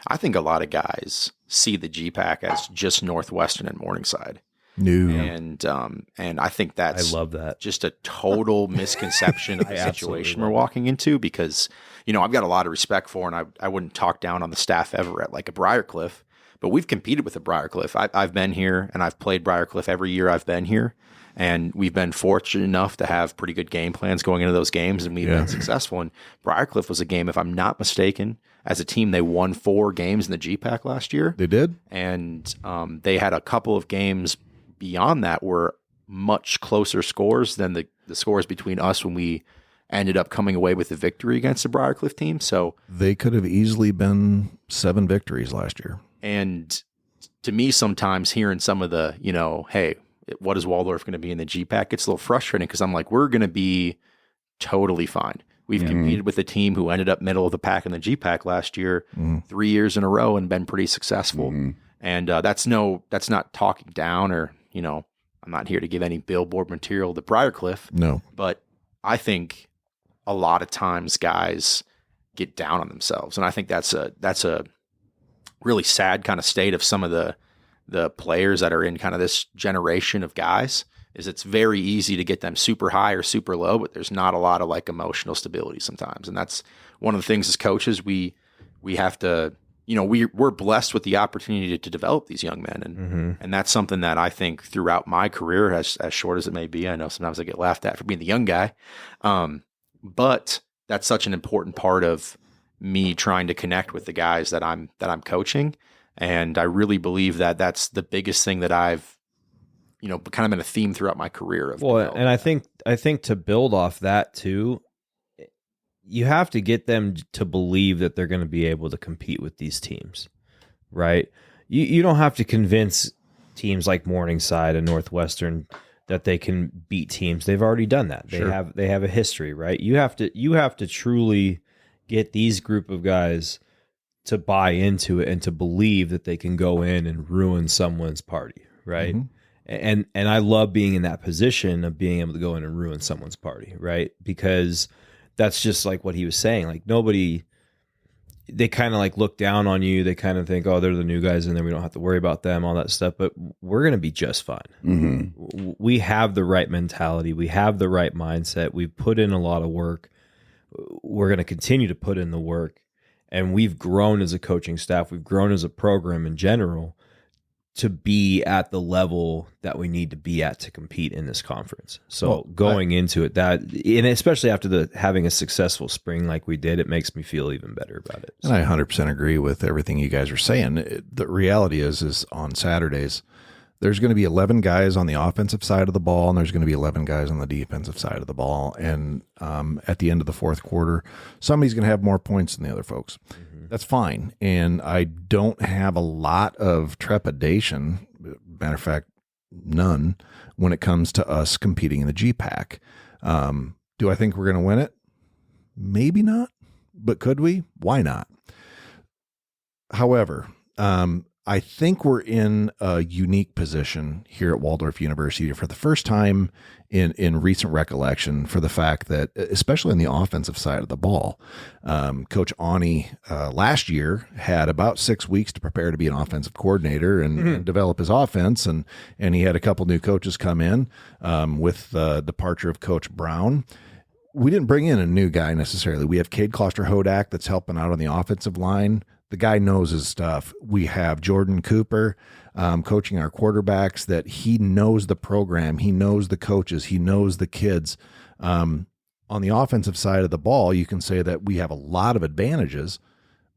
I think a lot of guys see the GPAC as just Northwestern and Morningside. No. And I think I love that. Just a total misconception of the situation we're walking into because, I've got a lot of respect for, and I wouldn't talk down on the staff ever at like a Briarcliff, but we've competed with a Briarcliff. I've been here and I've played Briarcliff every year I've been here, and we've been fortunate enough to have pretty good game plans going into those games, and we've been successful. And Briarcliff was a game, if I'm not mistaken, as a team, they won 4 games in the GPAC last year. They did? And they had a couple of games beyond that were much closer scores than the scores between us when we ended up coming away with the victory against the Briarcliff team. So they could have easily been 7 victories last year. And to me, sometimes hearing some of the, hey, what is Waldorf going to be in the GPAC? It's a little frustrating because I'm like, we're going to be totally fine. We've competed with a team who ended up middle of the pack in the GPAC last year, 3 years in a row, and been pretty successful. And that's not talking down or, I'm not here to give any billboard material to Briarcliff. No. But I think a lot of times guys get down on themselves. And I think that's a really sad kind of state of some of the players that are in kind of this generation of guys. Is it's very easy to get them super high or super low, but there's not a lot of like emotional stability sometimes. And that's one of the things as coaches we have to, we're blessed with the opportunity to develop these young men. And that's something that I think throughout my career, as short as it may be, I know sometimes I get laughed at for being the young guy. But that's such an important part of me trying to connect with the guys that I'm coaching. And I really believe that that's the biggest thing that I've, kind of been a theme throughout my career. And I think to build off that too, you have to get them to believe that they're going to be able to compete with these teams, right? You don't have to convince teams like Morningside and Northwestern that they can beat teams. They've already done that. They have a history, right? You have to truly get these group of guys to buy into it and to believe that they can go in and ruin someone's party, right? And I love being in that position of being able to go in and ruin someone's party, right? Because that's just like what he was saying. Like nobody, they kind of like look down on you. They kind of think, oh, they're the new guys and then we don't have to worry about them, all that stuff. But we're going to be just fine. We have the right mentality. We have the right mindset. We've put in a lot of work. We're going to continue to put in the work. And we've grown as a coaching staff. We've grown as a program in general to be at the level that we need to be at to compete in this conference. So going into it, that, and especially after having a successful spring like we did, it makes me feel even better about it. And I 100% agree with everything you guys are saying. The reality is on Saturdays, there's going to be 11 guys on the offensive side of the ball, and there's going to be 11 guys on the defensive side of the ball. And at the end of the fourth quarter, somebody's going to have more points than the other folks. That's fine. And I don't have a lot of trepidation, matter of fact, none, when it comes to us competing in the GPAC. Do I think we're going to win it? Maybe not, but could we? Why not? However, I think we're in a unique position here at Waldorf University for the first time in recent recollection, for the fact that, especially on the offensive side of the ball, Coach Aune last year had about 6 weeks to prepare to be an offensive coordinator and develop his offense. And he had a couple new coaches come in with the departure of Coach Brown. We didn't bring in a new guy necessarily. We have Cade Kloster-Hodak that's helping out on the offensive line. The guy knows his stuff. We have Jordan Cooper coaching our quarterbacks, that he knows the program. He knows the coaches. He knows the kids. On the offensive side of the ball, you can say that we have a lot of advantages.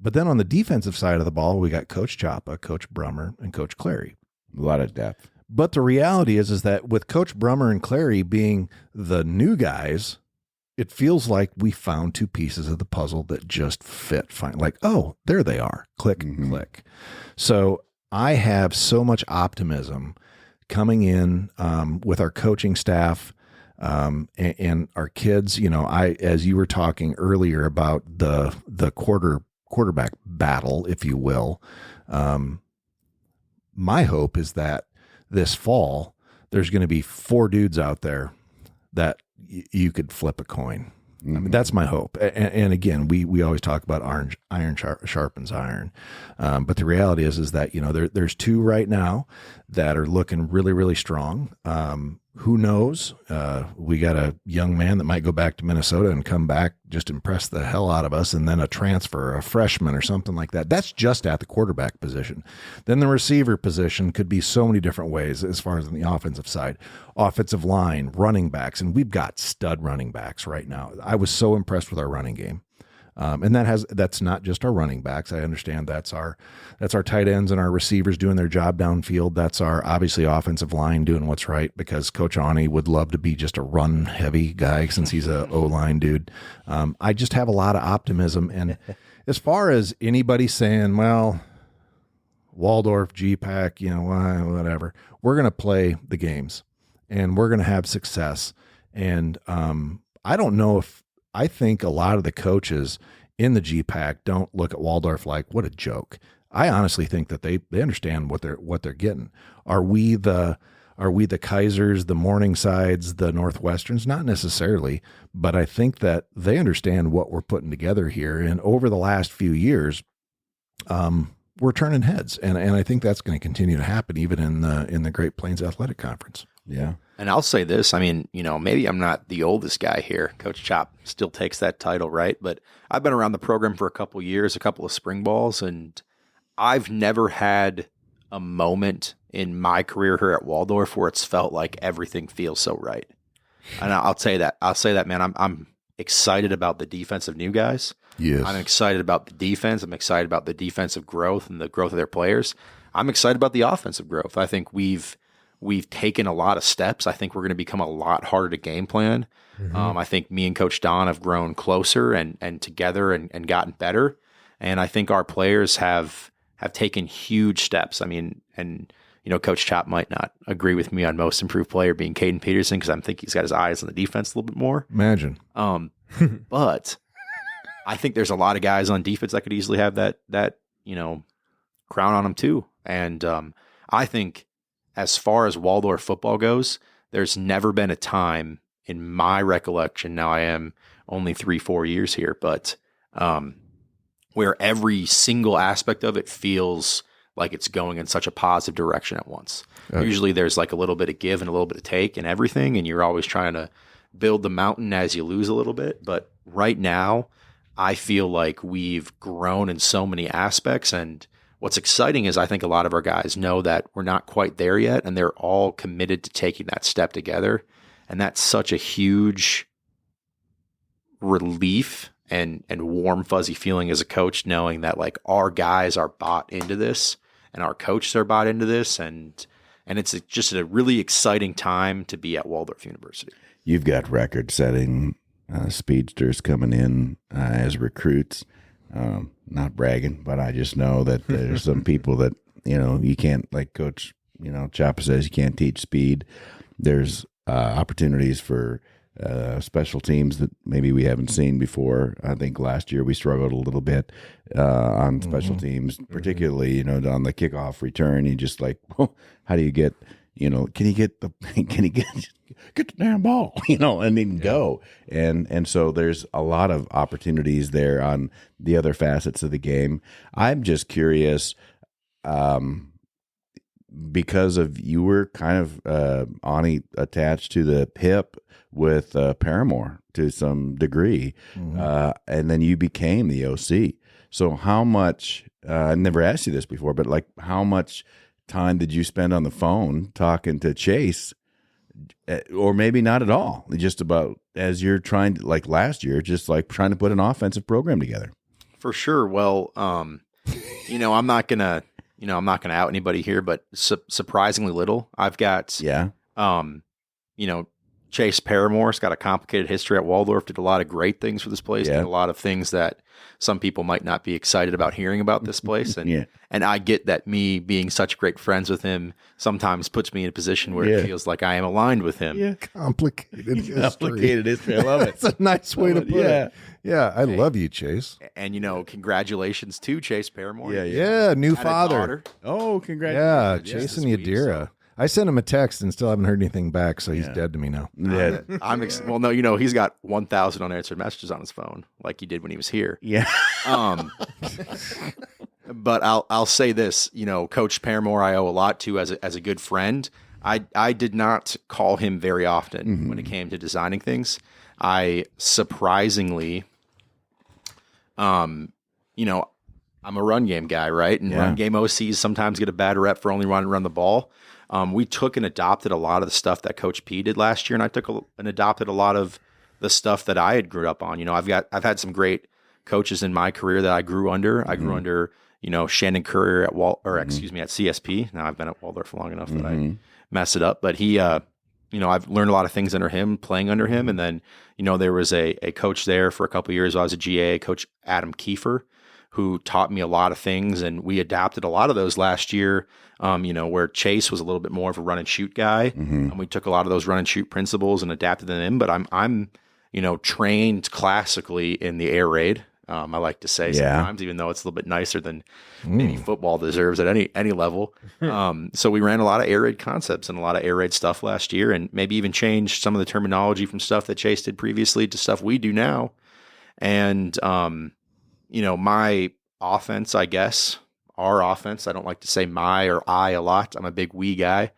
But then on the defensive side of the ball, we got Coach Chapa, Coach Brummer, and Coach Clary. A lot of depth. But the reality is that with Coach Brummer and Clary being the new guys, it feels like we found two pieces of the puzzle that just fit fine. Like, oh, there they are. Click, click. So I have so much optimism coming in with our coaching staff and our kids. You know, as you were talking earlier about the quarterback battle, if you will, my hope is that this fall there's going to be 4 dudes out there that you could flip a coin. I mean, that's my hope. And again, we always talk about iron sharpens iron. But the reality is that, you know, there's 2 right now that are looking really, really strong. Who knows? We got a young man that might go back to Minnesota and come back, just impress the hell out of us, and then a transfer, a freshman or something like that. That's just at the quarterback position. Then the receiver position could be so many different ways as far as on the offensive side. Offensive line, running backs, and we've got stud running backs right now. I was so impressed with our running game. And that's not just our running backs. I understand that's our tight ends and our receivers doing their job downfield. That's our obviously offensive line doing what's right, because Coach Aune would love to be just a run heavy guy since he's a O-line dude. I just have a lot of optimism. And as far as anybody saying, well, Waldorf, GPAC, you know, whatever, we're going to play the games and we're going to have success. And I don't know if, I think a lot of the coaches in the GPAC don't look at Waldorf like, what a joke. I honestly think that they understand what they're getting. Are we the Kaisers, the Morningsides, the Northwesterns? Not necessarily, but I think that they understand what we're putting together here. And over the last few years, we're turning heads, and I think that's going to continue to happen even in the Great Plains Athletic Conference. Yeah. And I'll say this, I mean, you know, maybe I'm not the oldest guy here. Coach Chop still takes that title, right? But I've been around the program for a couple of years, a couple of spring balls, and I've never had a moment in my career here at Waldorf where it's felt like everything feels so right. And I'll say that, man, I'm excited about the defensive new guys. Yes. I'm excited about the defense. I'm excited about the defensive growth and the growth of their players. I'm excited about the offensive growth. I think we've taken a lot of steps. I think we're going to become a lot harder to game plan. I think me and Coach Don have grown closer and together and gotten better. And I think our players have taken huge steps. I mean, and you know, Coach Chop might not agree with me on most improved player being Caden Peterson, because I think he's got his eyes on the defense a little bit more. Imagine. But I think there's a lot of guys on defense that could easily have that crown on him too. And I think as far as Waldorf football goes, there's never been a time in my recollection, now I am only 3-4 years here, but where every single aspect of it feels like it's going in such a positive direction at once. Okay. Usually there's like a little bit of give and a little bit of take and everything, and you're always trying to build the mountain as you lose a little bit. But right now, I feel like we've grown in so many aspects, and what's exciting is I think a lot of our guys know that we're not quite there yet, and they're all committed to taking that step together. And that's such a huge relief and warm, fuzzy feeling as a coach, knowing that like our guys are bought into this and our coaches are bought into this. And it's just a really exciting time to be at Waldorf University. You've got record-setting speedsters coming in as recruits. Not bragging, but I just know that there's some people that, you can't, like Coach, Chapa says, you can't teach speed. There's opportunities for special teams that maybe we haven't seen before. I think last year we struggled a little bit on special teams, particularly, on the kickoff return. You just like, well, how do you get, can you get the damn ball, and then go. And so there's a lot of opportunities there on the other facets of the game. I'm just curious, because of you were kind of Aune attached to the hip with Paramore to some degree, and then you became the OC. So how much? I never asked you this before, but like how much time did you spend on the phone talking to Chase, or maybe not at all? Just about as you're trying to, like last year, just like trying to put an offensive program together. For sure. Well, I'm not gonna. I'm not going to out anybody here, but surprisingly little. I've got, Chase Paramore's got a complicated history at Waldorf, did a lot of great things for this place, did a lot of things that some people might not be excited about hearing about this place. And and I get that me being such great friends with him sometimes puts me in a position where it feels like I am aligned with him. Yeah. Complicated history. I love it. That's a nice way to put it. Yeah, I love you, Chase. And, congratulations to Chase Paramore. Yeah, new father. Oh, congratulations. Yeah, Chase and Yadira. I sent him a text and still haven't heard anything back, so he's dead to me now. Yeah. Well, no, he's got 1,000 unanswered messages on his phone, like he did when he was here. Yeah. But I'll say this, Coach Paramore, I owe a lot to as a good friend. I did not call him very often when it came to designing things. I surprisingly, I'm a run game guy, right? And run game OCs sometimes get a bad rep for only run the ball. We took and adopted a lot of the stuff that Coach P did last year, and I took and adopted a lot of the stuff that I had grew up on. I've had some great coaches in my career that I grew under. I grew under, Shannon Currier at at CSP. Now I've been at Waldorf long enough that I messed it up, but he, I've learned a lot of things under him, playing under him. And then, there was a coach there for a couple of years while I was a GA, Coach Adam Kiefer, who taught me a lot of things. And we adapted a lot of those last year, where Chase was a little bit more of a run and shoot guy. And we took a lot of those run and shoot principles and adapted them in. But I'm trained classically in the air raid. I like to say sometimes, even though it's a little bit nicer than maybe football deserves at any level. So we ran a lot of air raid concepts and a lot of air raid stuff last year, and maybe even changed some of the terminology from stuff that Chase did previously to stuff we do now. And, my offense, I guess, our offense, I don't like to say my or I a lot. I'm a big we guy.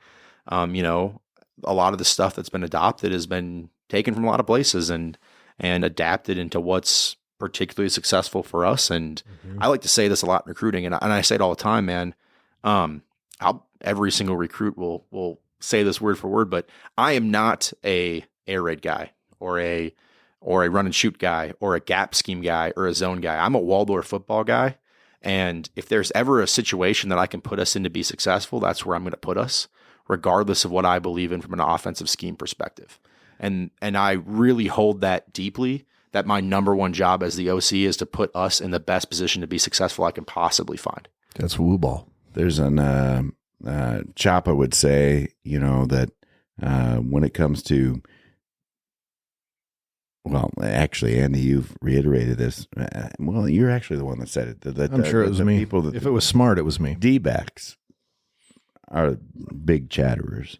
A lot of the stuff that's been adopted has been taken from a lot of places and adapted into what's particularly successful for us. And I like to say this a lot in recruiting, and I say it all the time, man. Every single recruit will say this word for word, but I am not a air raid guy or a run and shoot guy or a gap scheme guy or a zone guy. I'm a Waldorf football guy. And if there's ever a situation that I can put us in to be successful, that's where I'm going to put us, regardless of what I believe in from an offensive scheme perspective. And I really hold that deeply, that my number one job as the OC is to put us in the best position to be successful I can possibly find. That's WUBall. There's an Chapa would say, that when it comes to Well, actually, Andy, you've reiterated this. Well, you're actually the one that said it. I'm sure it was me. People that, if it was smart, it was me. D-backs are big chatterers.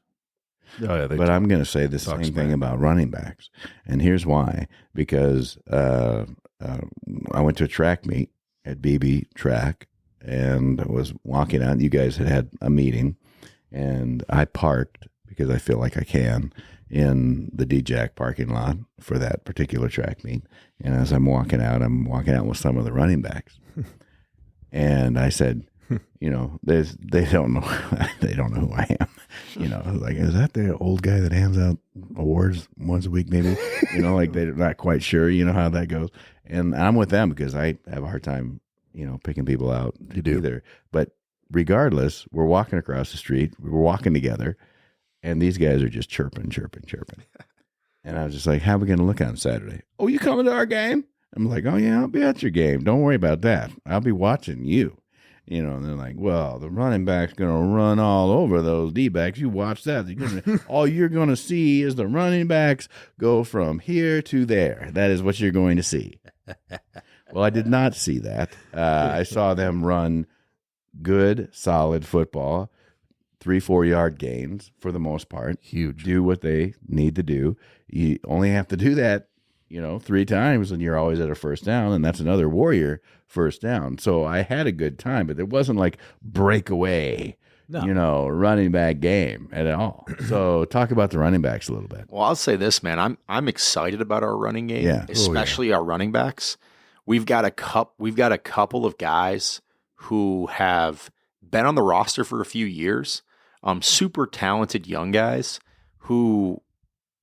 Oh, yeah, But I'm going to say the same thing about running backs. And here's why. Because I went to a track meet at BB Track and was walking out. You guys had a meeting. And I parked, because I feel like I can, in the D-Jack parking lot for that particular track meet. And as I'm walking out with some of the running backs. And I said, they don't know who I am. Like, is that the old guy that hands out awards once a week, maybe? Like they're not quite sure, how that goes. And I'm with them because I have a hard time, picking people out either. But regardless, we're walking across the street, we're walking together, and these guys are just chirping. And I was just like, how are we going to look on Saturday? Oh, you coming to our game? I'm like, oh, yeah, I'll be at your game. Don't worry about that. I'll be watching you. And they're like, well, the running back's going to run all over those D-backs. You watch that. All you're going to see is the running backs go from here to there. That is what you're going to see. Well, I did not see that. I saw them run good, solid football. 3-4 yard gains for the most part. Huge. Do what they need to do. You only have to do that, 3 times, and you're always at a first down, and that's another Warrior first down. So I had a good time, but it wasn't like breakaway, running back game at all. So talk about the running backs a little bit. Well, I'll say this, man. I'm excited about our running game, especially our running backs. We've got a couple of guys who have been on the roster for a few years. Super talented young guys who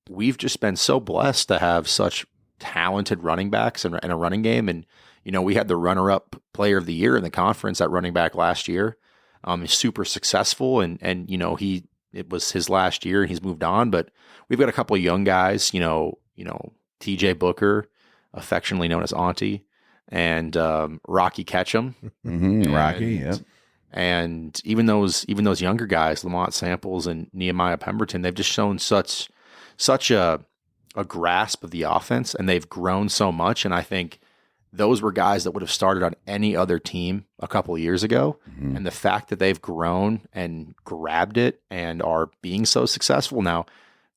we've just been so blessed to have such talented running backs and a running game. And, we had the runner-up player of the year in the conference at running back last year. He's super successful and it was his last year and he's moved on, but we've got a couple of young guys, TJ Booker, affectionately known as Auntie, and Rocky Ketchum. Mm-hmm, Rocky, yeah. And even those younger guys, Lamont Samples and Nehemiah Pemberton, they've just shown such a grasp of the offense, and they've grown so much. And I think those were guys that would have started on any other team a couple of years ago. Mm-hmm. And the fact that they've grown and grabbed it and are being so successful now.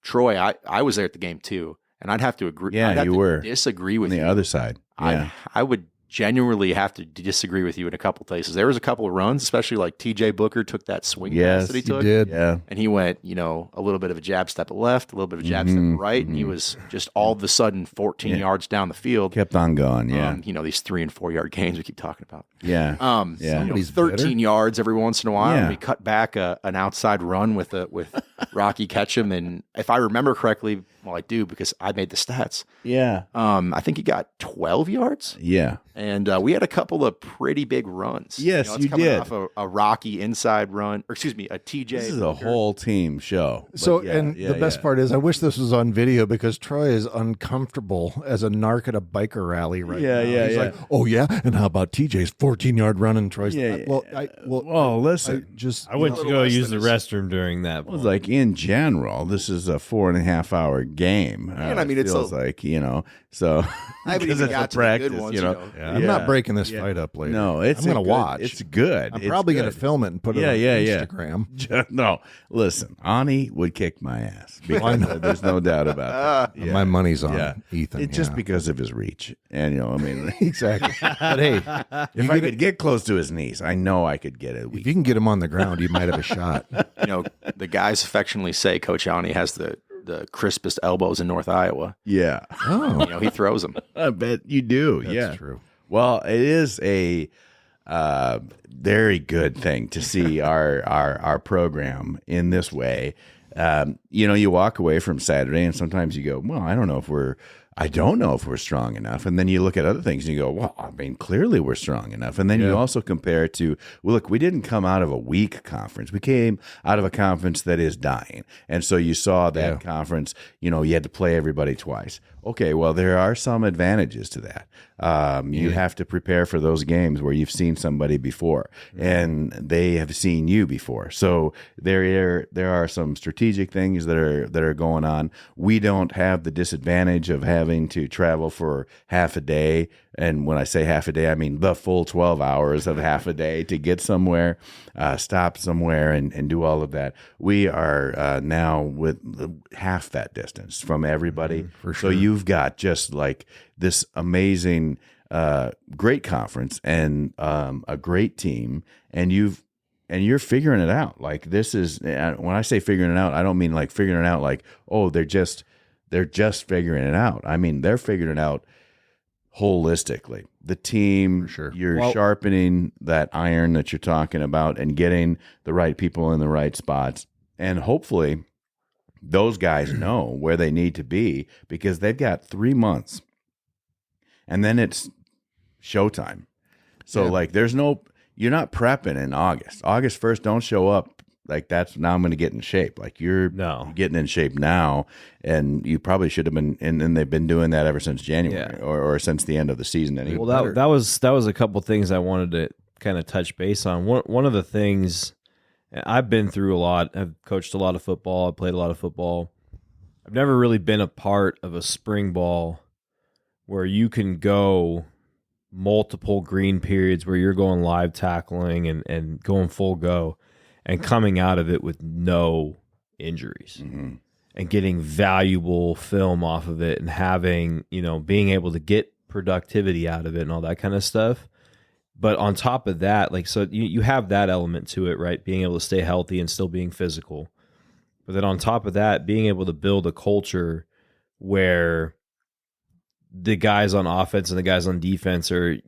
Troy, I was there at the game too, and I'd have to agree. Yeah, you were. Disagree with on the other side. Yeah. I would genuinely have to disagree with you in a couple places. There was a couple of runs, especially like TJ Booker took that swing pass that he took. He did. Yeah. And he went, a little bit of a jab step left, a little bit of a jab step right, and he was just all of a sudden 14 yards down the field. Kept on going, yeah. These 3 and 4 yard gains we keep talking about. Yeah. 13 yards every once in a while. Yeah. And we cut back an outside run with Rocky Ketchum, and if I remember correctly, well, I do because I made the stats. Yeah. I think he got 12 yards. Yeah. And we had a couple of pretty big runs. Yes, you coming did. Off a Rocky inside run, or excuse me, a TJ. This is a whole team show. So, the best part is, I wish this was on video because Troy is uncomfortable as a narc at a biker rally right now. He's like, oh yeah, and how about TJ's 14-yard run and Troy's? Listen, I went to go use the restroom during that. It was like, in general, this is a 4.5 hour game. And I mean, it feels like, so I haven't even got to practice, the good ones, I'm not breaking this fight up later. No, I'm going to watch. It's good. I'm probably going to film it and put it on Instagram. No, listen, Aune would kick my ass. There's no doubt about that. My money's on Ethan. It's just because of his reach. And, exactly. But hey, if I could get close to his knees, I know I could get it. If you can get him on the ground, you might have a shot. The guys affectionately say Coach Aune has the crispest elbows in North Iowa. Yeah. Oh. He throws them. I bet you do. That's true. Well, it is a very good thing to see our program in this way. You walk away from Saturday and sometimes you go, well, I don't know if we're strong enough. And then you look at other things and you go, well, I mean, clearly we're strong enough. And then you also compare it to, well, look, we didn't come out of a weak conference. We came out of a conference that is dying. And so you saw that conference, you had to play everybody twice. Okay, well, there are some advantages to that. You have to prepare for those games where you've seen somebody before. before, and they have seen you before. So there are some strategic things that are going on. We don't have the disadvantage of having to travel for half a day. And when I say half a day, I mean the full 12 hours of half a day to get somewhere, stop somewhere and do all of that. We are now with half that distance from everybody. For sure. So you've got just like this amazing, great conference and a great team, and you're figuring it out. Like this is, when I say figuring it out, I don't mean like figuring it out like, oh, they're just figuring it out. I mean, they're figuring it out holistically. The team, sure. You're sharpening that iron that you're talking about and getting the right people in the right spots. And hopefully those guys know where they need to be, because they've got 3 months and then it's showtime. So like you're not prepping in August. August 1st, don't show up. Like that's now I'm going to get in shape. Like you're getting in shape now, and you probably should have been. And they've been doing that ever since January or since the end of the season. Anyway. Well, that was a couple things I wanted to kind of touch base on. One of the things, I've been through a lot. I've coached a lot of football. I've played a lot of football. I've never really been a part of a spring ball where you can go multiple green periods where you're going live tackling and going full go, and coming out of it with no injuries and getting valuable film off of it, and having, being able to get productivity out of it and all that kind of stuff. But on top of that, like, so you have that element to it, right? Being able to stay healthy and still being physical. But then on top of that, being able to build a culture where the guys on offense and the guys on defense are,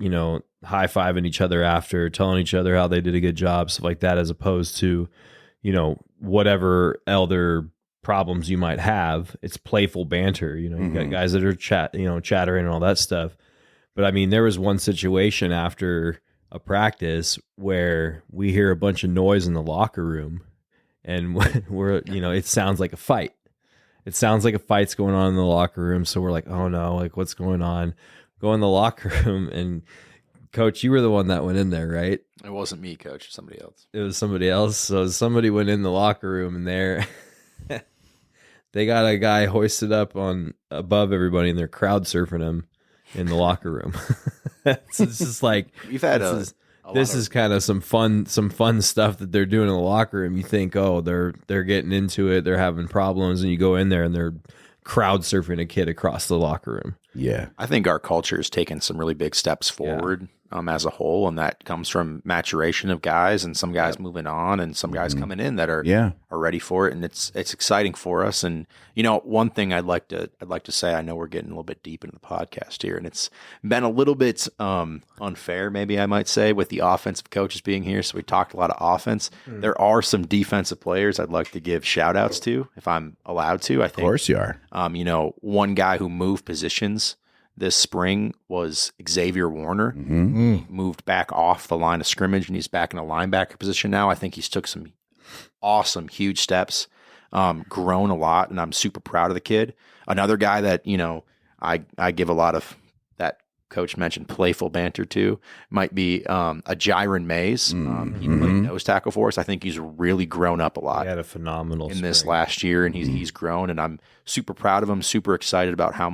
high-fiving each other after, telling each other how they did a good job, stuff like that, as opposed to, whatever other problems you might have. It's playful banter. You got guys that are chattering and all that stuff. But I mean, there was one situation after a practice where we hear a bunch of noise in the locker room, and we're, it sounds like a fight. It sounds like a fight's going on in the locker room. So we're like, oh no, like what's going on? Go in the locker room, and Coach, you were the one that went in there, right? It wasn't me, Coach. Somebody else. It was somebody else. So somebody went in the locker room, and they got a guy hoisted up on above everybody, and they're crowd surfing him in the locker room. It's just like we've had this is kind of some fun stuff that they're doing in the locker room. You think, oh, they're getting into it, they're having problems, and you go in there and they're crowd surfing a kid across the locker room. Yeah, I think our culture has taken some really big steps forward as a whole, and that comes from maturation of guys, and some guys moving on, and some guys coming in that are ready for it, and it's exciting for us. And one thing I'd like to say, I know we're getting a little bit deep into the podcast here, and it's been a little bit unfair, maybe I might say, with the offensive coaches being here. So we talked a lot of offense. There are some defensive players I'd like to give shout outs to, if I'm allowed to. I think, of course you are. One guy who moved positions this spring was Xavier Warner. He moved back off the line of scrimmage, and he's back in a linebacker position now. I think he's took some awesome, huge steps, grown a lot, and I'm super proud of the kid. Another guy that, I give a lot of that Coach mentioned playful banter to might be a Jiren Mays. He played nose tackle for us. I think he's really grown up a lot. He had a phenomenal in this last year, and he's grown, and I'm super proud of him, super excited about how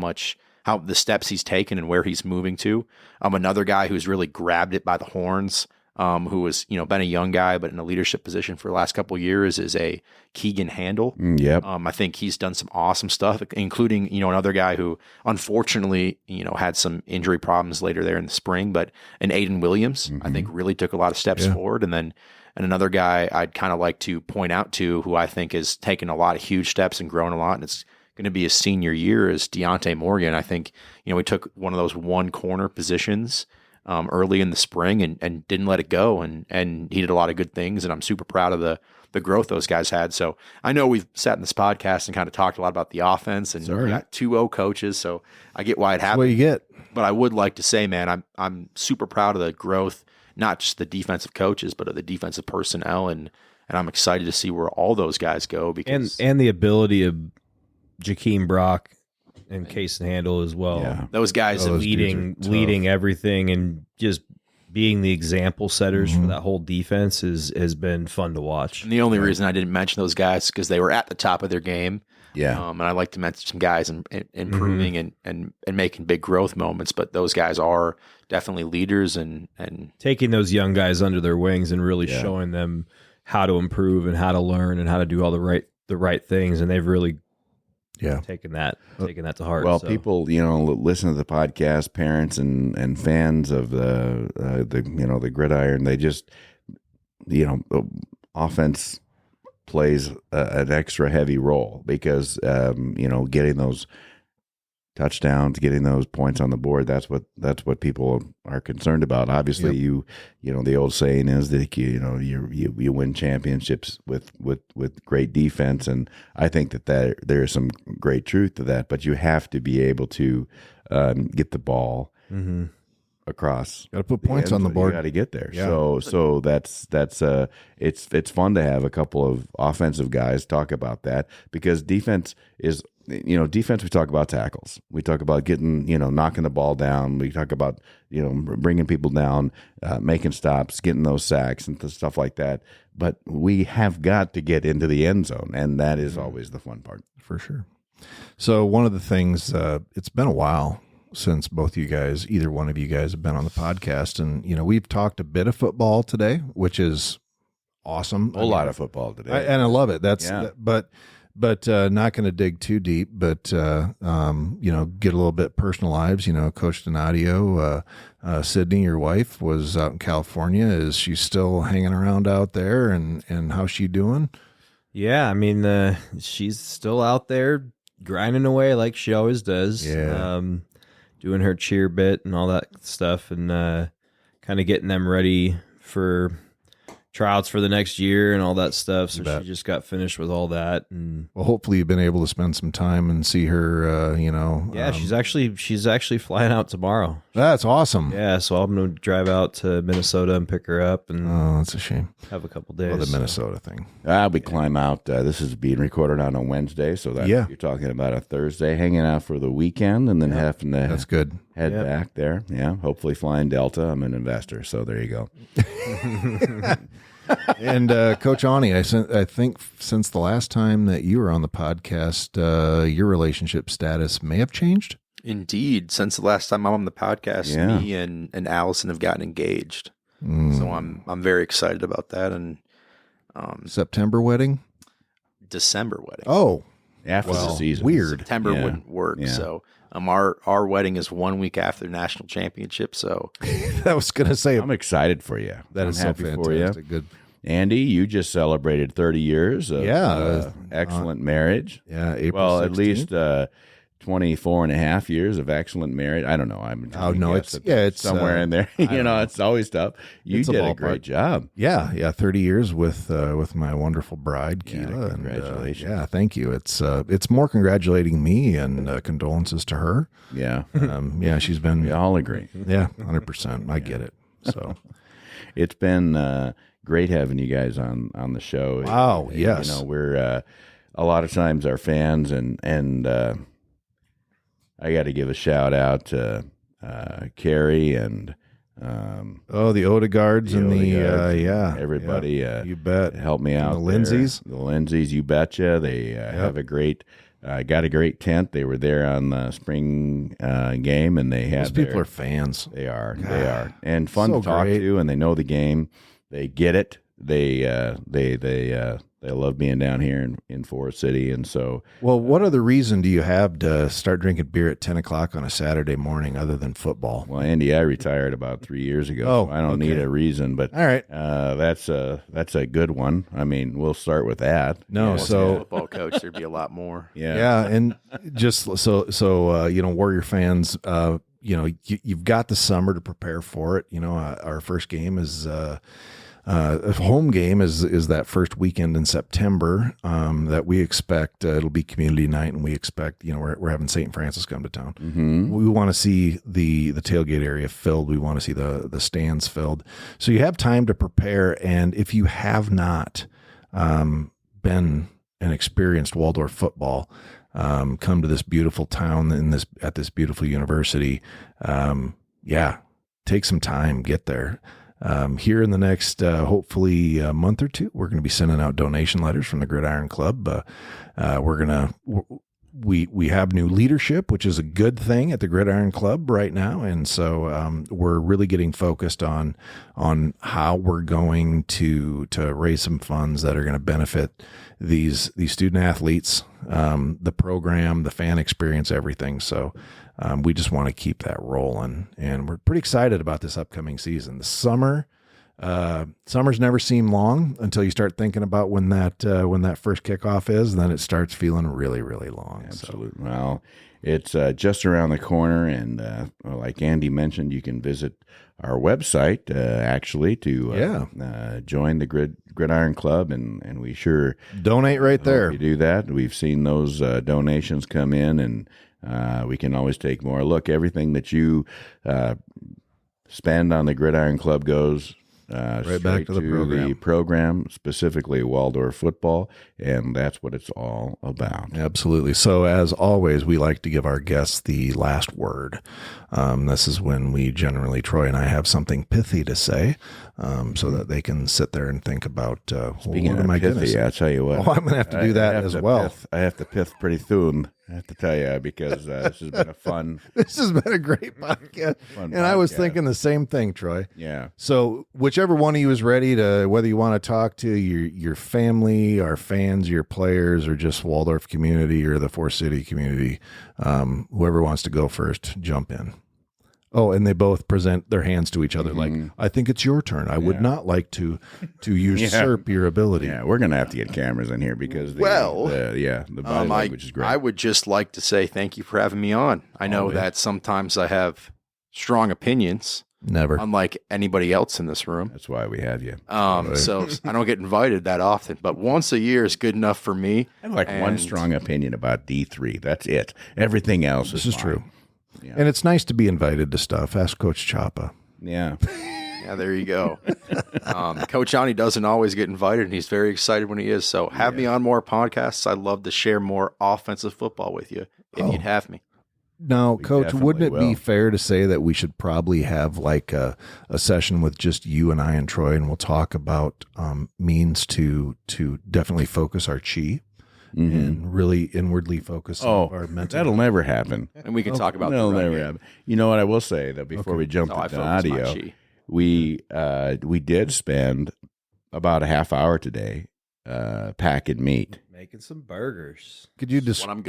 the steps he's taken and where he's moving to. Another guy who's really grabbed it by the horns, who was, been a young guy, but in a leadership position for the last couple of years, is a Keegan Handel. Yep. I think he's done some awesome stuff, including, another guy who unfortunately, had some injury problems later there in the spring, but an Aiden Williams, I think really took a lot of steps forward. And another guy I'd kind of like to point out to, who I think has taken a lot of huge steps and grown a lot, and it's going to be his senior year, is Deontay Morgan. I think, we took one of those one corner positions early in the spring and didn't let it go. And he did a lot of good things, and I'm super proud of the growth those guys had. So I know we've sat in this podcast and kind of talked a lot about the offense, and we got 2-0 coaches. So I get why it happened. That's what you get. But I would like to say, man, I'm super proud of the growth, not just the defensive coaches, but of the defensive personnel. And I'm excited to see where all those guys go, because and the ability of Jakeem Brock and Case and Handle as well. Yeah. Those guys leading everything and just being the example setters for that whole defense has been fun to watch. And the only reason I didn't mention those guys is because they were at the top of their game. Yeah. And I like to mention some guys improving and making big growth moments, but those guys are definitely leaders and taking those young guys under their wings and really showing them how to improve and how to learn and how to do all the right things. And they've really taken that to heart. Well, people, listen to the podcast, parents and fans of the gridiron, they just, offense plays an extra heavy role because, getting those touchdowns, getting those points on the board, that's what people are concerned about. Obviously, the old saying is that you win championships with great defense, and I think that there is some great truth to that. But you have to be able to get the ball across. Got to put points on the board. You got to get there. Yeah. So that's it's fun to have a couple of offensive guys talk about that, because defense is. Defense, we talk about tackles. We talk about getting, knocking the ball down. We talk about, bringing people down, making stops, getting those sacks and stuff like that. But we have got to get into the end zone, and that is always the fun part. For sure. So one of the things, it's been a while since both you guys, either one of you guys, have been on the podcast. And, we've talked a bit of football today, which is awesome. A lot of football today. And I love it. But not going to dig too deep, but, get a little bit personal lives. Coach Donadio, Sydney, your wife, was out in California. Is she still hanging around out there, and how's she doing? Yeah, I mean, she's still out there grinding away like she always does. Yeah. Doing her cheer bit and all that stuff, and kind of getting them ready for tryouts for the next year and all that stuff. So she just got finished with all that, and well, hopefully you've been able to spend some time and see her. Yeah, she's actually flying out tomorrow. That's awesome. Yeah, so I'm gonna drive out to Minnesota and pick her up, and that's a shame. Have a couple days. Well, the Minnesota thing. We climb out. This is being recorded on a Wednesday, so that you're talking about a Thursday, hanging out for the weekend, and then having to that's good. Head back there. Yeah, hopefully flying Delta. I'm an investor, so there you go. And Coach Aune, I think since the last time that you were on the podcast, your relationship status may have changed. Indeed, since the last time I'm on the podcast, me and Allison have gotten engaged. So I'm very excited about that. And September wedding, December wedding. Oh, after the season. Weird. September wouldn't work. Yeah. So our wedding is 1 week after the national championship. So I was going to say, I'm excited for you. That is so fantastic. For you. Good. Andy, you just celebrated 30 years of excellent marriage. Yeah, April 16th. At least 24 and a half years of excellent marriage. I don't know. It's somewhere in there. It's always tough. You did a great job. Yeah, 30 years with my wonderful bride, Keela. Congratulations. Thank you. It's more congratulating me and condolences to her. Yeah. She's been. We all agree. Yeah, 100%. I get it. So it's been great having you guys on the show. Wow. Yes. We're a lot of times our fans and I got to give a shout out to Carrie and the Odegaards and everybody. You bet. Help me out. The Lindsays. The Lindsays, you betcha. They have a great. Got a great tent. They were there on the spring game, and they had. Those people are fans. They are. And fun to talk to, and they know the game. They get it. They love being down here in Forest City, and so. Well, what other reason do you have to start drinking beer at 10 o'clock on a Saturday morning other than football? Well, Andy, I retired about 3 years ago. So I don't need a reason, but all right, that's a good one. I mean, we'll start with that. No, so football coach, there'd be a lot more. Yeah, and just so Warrior fans, you've got the summer to prepare for it. Our first game is. A home game is that first weekend in September that we expect it'll be community night, and we expect we're having St. Francis come to town. Mm-hmm. We want to see the tailgate area filled. We want to see the stands filled. So you have time to prepare, and if you have not been and experienced Waldorf football, come to this beautiful town at this beautiful university. take some time, get there. Here in the next, hopefully a month or two, we're going to be sending out donation letters from the Gridiron Club. We have new leadership, which is a good thing at the Gridiron Club right now. And so, we're really getting focused on how we're going to raise some funds that are going to benefit these student athletes, the program, the fan experience, everything. So, we just want to keep that rolling, and we're pretty excited about this upcoming season. The summers never seem long until you start thinking about when that first kickoff is, and then it starts feeling really, really long. Absolutely. So. Well, it's just around the corner, and like Andy mentioned, you can visit our website actually to join the Gridiron Club, and we sure donate right there. You do that. We've seen those donations come in, and we can always take more. Look, everything that you spend on the Gridiron Club goes right back to the program, specifically Waldorf football, and that's what it's all about. Absolutely. So as always, we like to give our guests the last word. This is when Troy and I have something pithy to say, so that they can sit there and think about, Speaking of pithy, I'll tell you what. Oh, I'm going to have to do that as well. I have to pith pretty soon. I have to tell you, because this has been a fun. This has been a great podcast, I was thinking the same thing, Troy. Yeah. So whichever one of you is ready to, whether you want to talk to your family, our fans, your players, or just Waldorf community or the Four City community, whoever wants to go first, jump in. Oh, and they both present their hands to each other like, I think it's your turn. I would not like to usurp your ability. Yeah, we're going to have to get cameras in here because the body language is great. I would just like to say thank you for having me on. I know that sometimes I have strong opinions. Never. Unlike anybody else in this room. That's why we have you. So I don't get invited that often, but once a year is good enough for me. I have one strong opinion about D3. That's it. Everything else is fine. True. Yeah. And it's nice to be invited to stuff. Ask Coach Chapa. Yeah. Yeah, there you go. Coach Aune doesn't always get invited, and he's very excited when he is. So have me on more podcasts. I'd love to share more offensive football with you if you'd have me. Now, Coach, wouldn't it be fair to say that we should probably have like a session with just you and I and Troy, and we'll talk about means to definitely focus our chi? And really inwardly focus on our mental. That'll never happen. And we can talk about that'll never happen. You know what I will say though, before we jump to Donadio, we did spend about a half hour today packing meat. Making some burgers. Could you define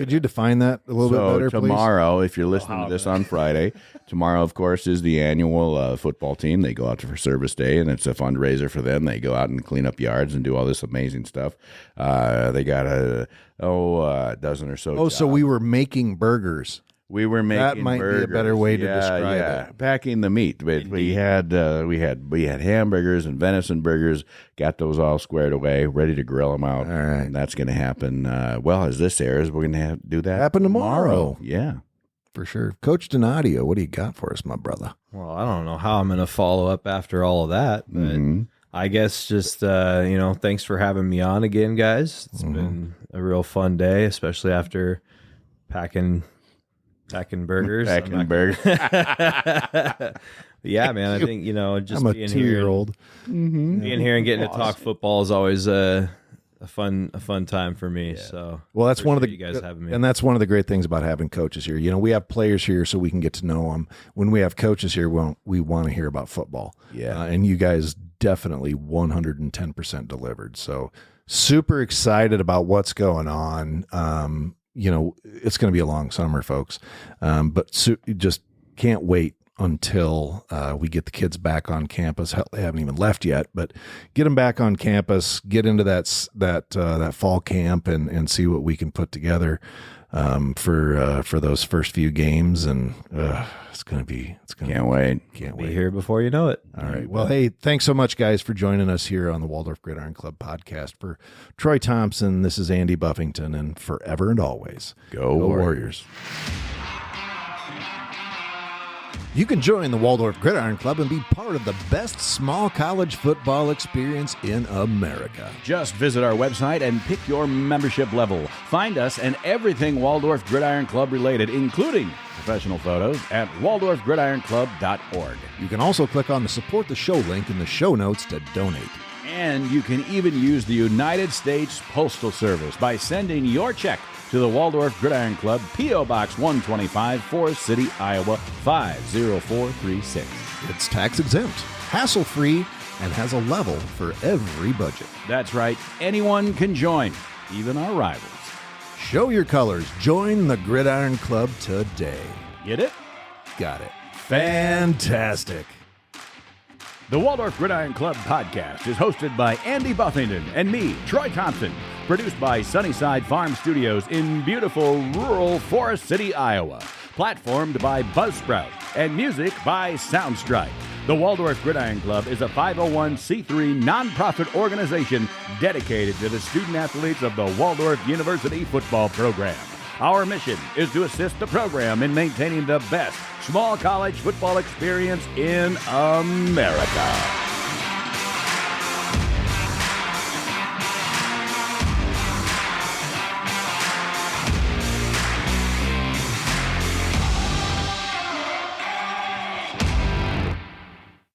that a little bit better, tomorrow, please? If you're listening to this on Friday, tomorrow, of course, is the annual football team. They go out for service day, and it's a fundraiser for them. They go out and clean up yards and do all this amazing stuff. They got a dozen or so. So we were making burgers. We were making that might burgers. Be a better way to describe it. Packing the meat. We had hamburgers and venison burgers. Got those all squared away, ready to grill them out. All right, and that's going to happen. As this airs, we're going to do that. Happen tomorrow. Yeah, for sure. Coach Donadio, what do you got for us, my brother? Well, I don't know how I'm going to follow up after all of that, but I guess just thanks for having me on again, guys. It's been a real fun day, especially after packing burgers. Yeah, man. I think just I'm a being 2-year-old. Being here and getting to talk football is always a fun time for me. Yeah. So that's one of the you guys having me, and that's one of the great things about having coaches here. We have players here so we can get to know them. When we have coaches here, we want to hear about football. Yeah, and you guys definitely 110% delivered. So super excited about what's going on. It's going to be a long summer, folks, but just can't wait until we get the kids back on campus. Hell, they haven't even left yet, but get them back on campus, get into that fall camp, and see what we can put together for those first few games. And can't wait. Be here before you know it. All right. Well, hey, thanks so much, guys, for joining us here on the Waldorf Gridiron Club podcast. For Troy Thompson, this is Andy Buffington, and forever and always, go Warriors. You can join the Waldorf Gridiron Club and be part of the best small college football experience in America. Just visit our website and pick your membership level. Find us and everything Waldorf Gridiron Club related, including professional photos, at waldorfgridironclub.org. You can also click on the Support the Show link in the show notes to donate. And you can even use the United States Postal Service by sending your check to the Waldorf Gridiron Club, P.O. Box 125, Forest City, Iowa, 50436. It's tax exempt, hassle-free, and has a level for every budget. That's right. Anyone can join, even our rivals. Show your colors. Join the Gridiron Club today. Get it? Got it. Fantastic. The Waldorf Gridiron Club podcast is hosted by Andy Buffington and me, Troy Thompson. Produced by Sunnyside Farm Studios in beautiful rural Forest City, Iowa. Platformed by Buzzsprout and music by Soundstrike. The Waldorf Gridiron Club is a 501c3 nonprofit organization dedicated to the student athletes of the Waldorf University football program. Our mission is to assist the program in maintaining the best small college football experience in America.